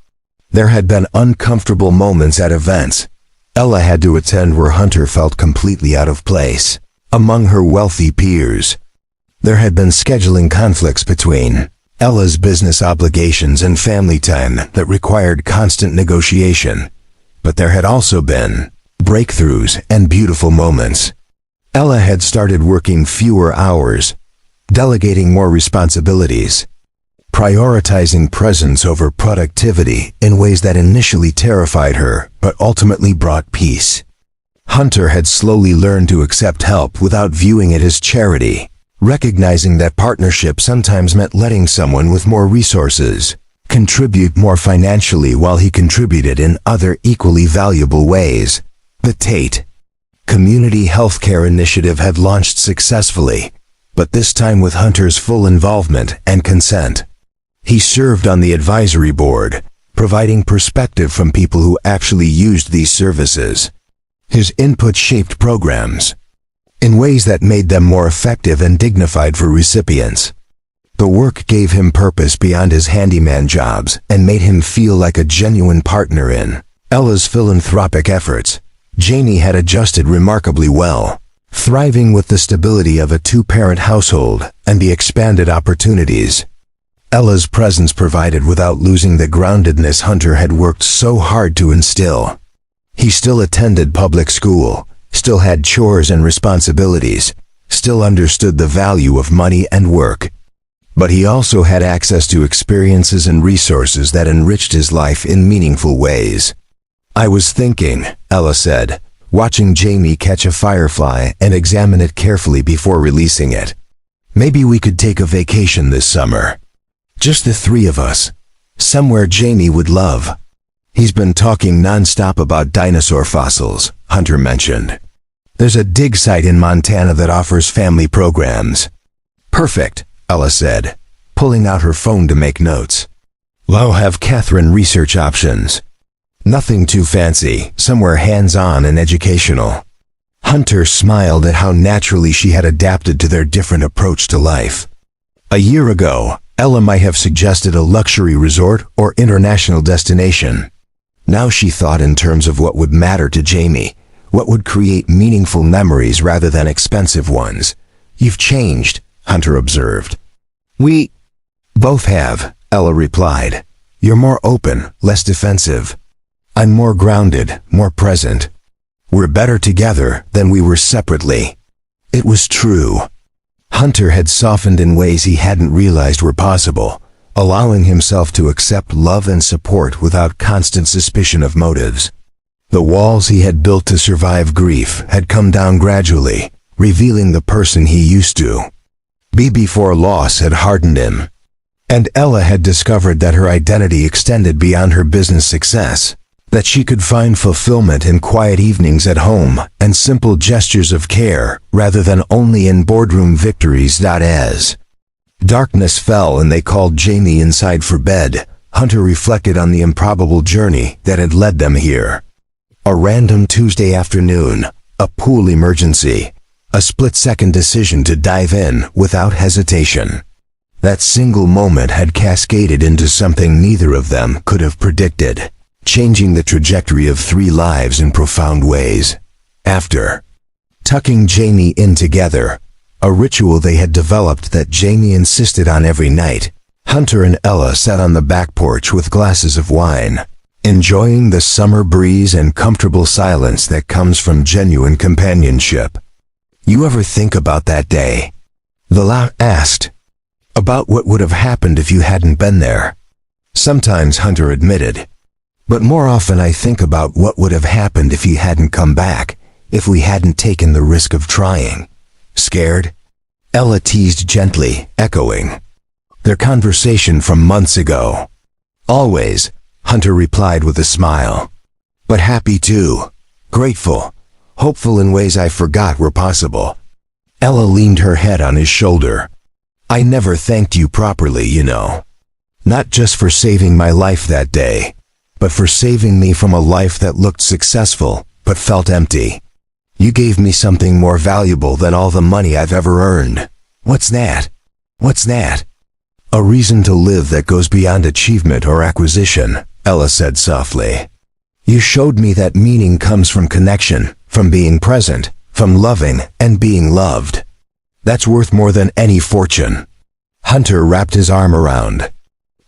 There had been uncomfortable moments at events Ella had to attend where Hunter felt completely out of place among her wealthy peers. There had been scheduling conflicts between Ella's business obligations and family time that required constant negotiation. But there had also been breakthroughs and beautiful moments. Ella had started working fewer hours, delegating more responsibilities, prioritizing presence over productivity in ways that initially terrified her but ultimately brought peace. Hunter had slowly learned to accept help without viewing it as charity, recognizing that partnership sometimes meant letting someone with more resources contribute more financially while he contributed in other equally valuable ways. The Tate Community Healthcare Initiative had launched successfully, but this time with Hunter's full involvement and consent. He served on the advisory board, providing perspective from people who actually used these services. His input shaped programs in ways that made them more effective and dignified for recipients. The work gave him purpose beyond his handyman jobs and made him feel like a genuine partner in Ella's philanthropic efforts. Jamie had adjusted remarkably well, thriving with the stability of a 2-parent household and the expanded opportunities Ella's presence provided without losing the groundedness Hunter had worked so hard to instill. He still attended public school, still had chores and responsibilities, still understood the value of money and work. But he also had access to experiences and resources that enriched his life in meaningful ways. "I was thinking," Ella said, watching Jamie catch a firefly and examine it carefully before releasing it. "Maybe we could take a vacation this summer. Just the 3 of us. Somewhere Jamie would love." "He's been talking nonstop about dinosaur fossils," Hunter mentioned. "There's a dig site in Montana that offers family programs." "Perfect," Ella said, pulling out her phone to make notes. "I'll have Catherine research options. Nothing too fancy, somewhere hands-on and educational." Hunter smiled at how naturally she had adapted to their different approach to life. A year ago, Ella might have suggested a luxury resort or international destination. Now she thought in terms of what would matter to Jamie, what would create meaningful memories rather than expensive ones. "You've changed," Hunter observed. "We both have," Ella replied. "You're more open, less defensive. I'm more grounded, more present. We're better together than we were separately." It was true. Hunter had softened in ways he hadn't realized were possible, allowing himself to accept love and support without constant suspicion of motives. The walls he had built to survive grief had come down gradually, revealing the person he used to be before loss had hardened him. And Ella had discovered that her identity extended beyond her business success, that she could find fulfillment in quiet evenings at home and simple gestures of care rather than only in boardroom victories. As darkness fell and they called Jamie inside for bed, Hunter reflected on the improbable journey that had led them here. A random Tuesday afternoon, a pool emergency, a split-second decision to dive in without hesitation. That single moment had cascaded into something neither of them could have predicted, changing the trajectory of 3 lives in profound ways. After tucking Jamie in together, a ritual they had developed that Jamie insisted on every night, Hunter and Ella sat on the back porch with glasses of wine, enjoying the summer breeze and comfortable silence that comes from genuine companionship. "You ever think about that day?" Ella asked. "About what would have happened if you hadn't been there?" "Sometimes," Hunter admitted. "But more often I think about what would have happened if you hadn't come back, if we hadn't taken the risk of trying." "Scared?" Ella teased gently, echoing their conversation from months ago. "Always," Hunter replied with a smile. "But happy too. Grateful. Hopeful in ways I forgot were possible." Ella leaned her head on his shoulder. "I never thanked you properly, you know. Not just for saving my life that day, but for saving me from a life that looked successful, but felt empty. You gave me something more valuable than all the money I've ever earned." "What's that?" "What's that?" "A reason to live that goes beyond achievement or acquisition," Ella said softly. "You showed me that meaning comes from connection, from being present, from loving and being loved. That's worth more than any fortune." Hunter wrapped his arm around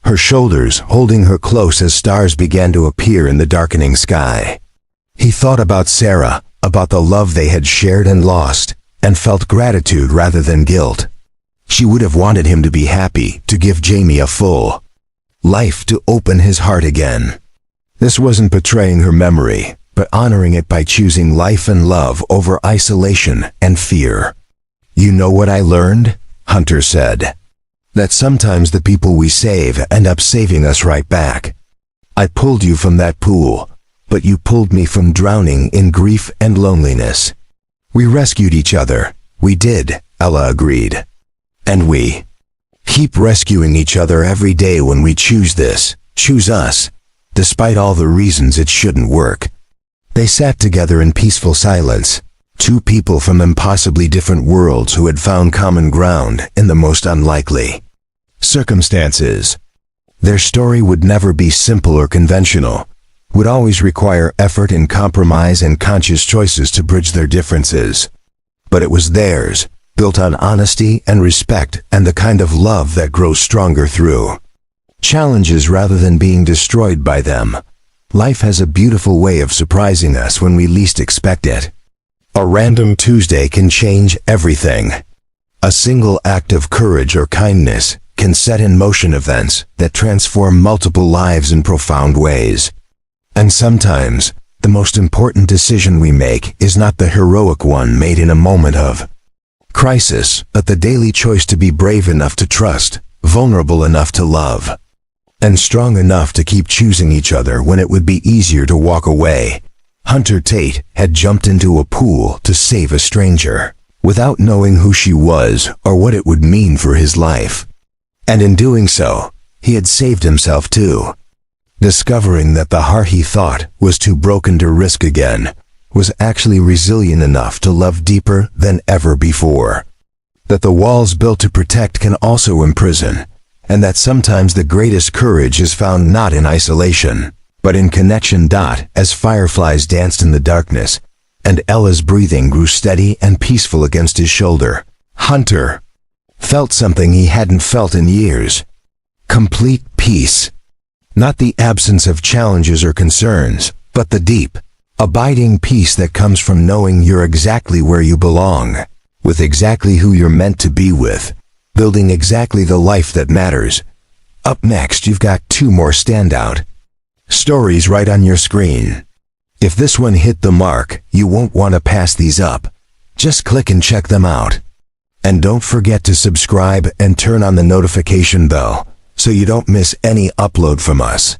her shoulders, holding her close as stars began to appear in the darkening sky. He thought about Sarah, about the love they had shared and lost, and felt gratitude rather than guilt. She would have wanted him to be happy, to give Jamie a full life, to open his heart again. This wasn't betraying her memory, but honoring it by choosing life and love over isolation and fear. "You know what I learned?" Hunter said. "That sometimes the people we save end up saving us right back. I pulled you from that pool, but you pulled me from drowning in grief and loneliness. We rescued each other." "We did," Ella agreed. "And we keep rescuing each other every day when we choose this, choose us, despite all the reasons it shouldn't work." They sat together in peaceful silence, 2 people from impossibly different worlds who had found common ground in the most unlikely circumstances. Their story would never be simple or conventional, would always require effort and compromise and conscious choices to bridge their differences. But it was theirs, built on honesty and respect and the kind of love that grows stronger through challenges rather than being destroyed by them. Life has a beautiful way of surprising us when we least expect it. A random Tuesday can change everything. A single act of courage or kindness can set in motion events that transform multiple lives in profound ways. And sometimes, the most important decision we make is not the heroic one made in a moment of crisis, but the daily choice to be brave enough to trust, vulnerable enough to love, and strong enough to keep choosing each other when it would be easier to walk away. Hunter Tate had jumped into a pool to save a stranger, without knowing who she was or what it would mean for his life. And in doing so, he had saved himself too. Discovering that the heart he thought was too broken to risk again was actually resilient enough to love deeper than ever before. That the walls built to protect can also imprison, and that sometimes the greatest courage is found not in isolation, but in connection. As fireflies danced in the darkness, and Ella's breathing grew steady and peaceful against his shoulder, Hunter felt something he hadn't felt in years. Complete peace. Not the absence of challenges or concerns, but the deep, abiding peace that comes from knowing you're exactly where you belong, with exactly who you're meant to be with, building exactly the life that matters. Up next, you've got 2 more standout stories right on your screen. If this one hit the mark, you won't want to pass these up. Just click and check them out. And don't forget to subscribe and turn on the notification bell so you don't miss any upload from us.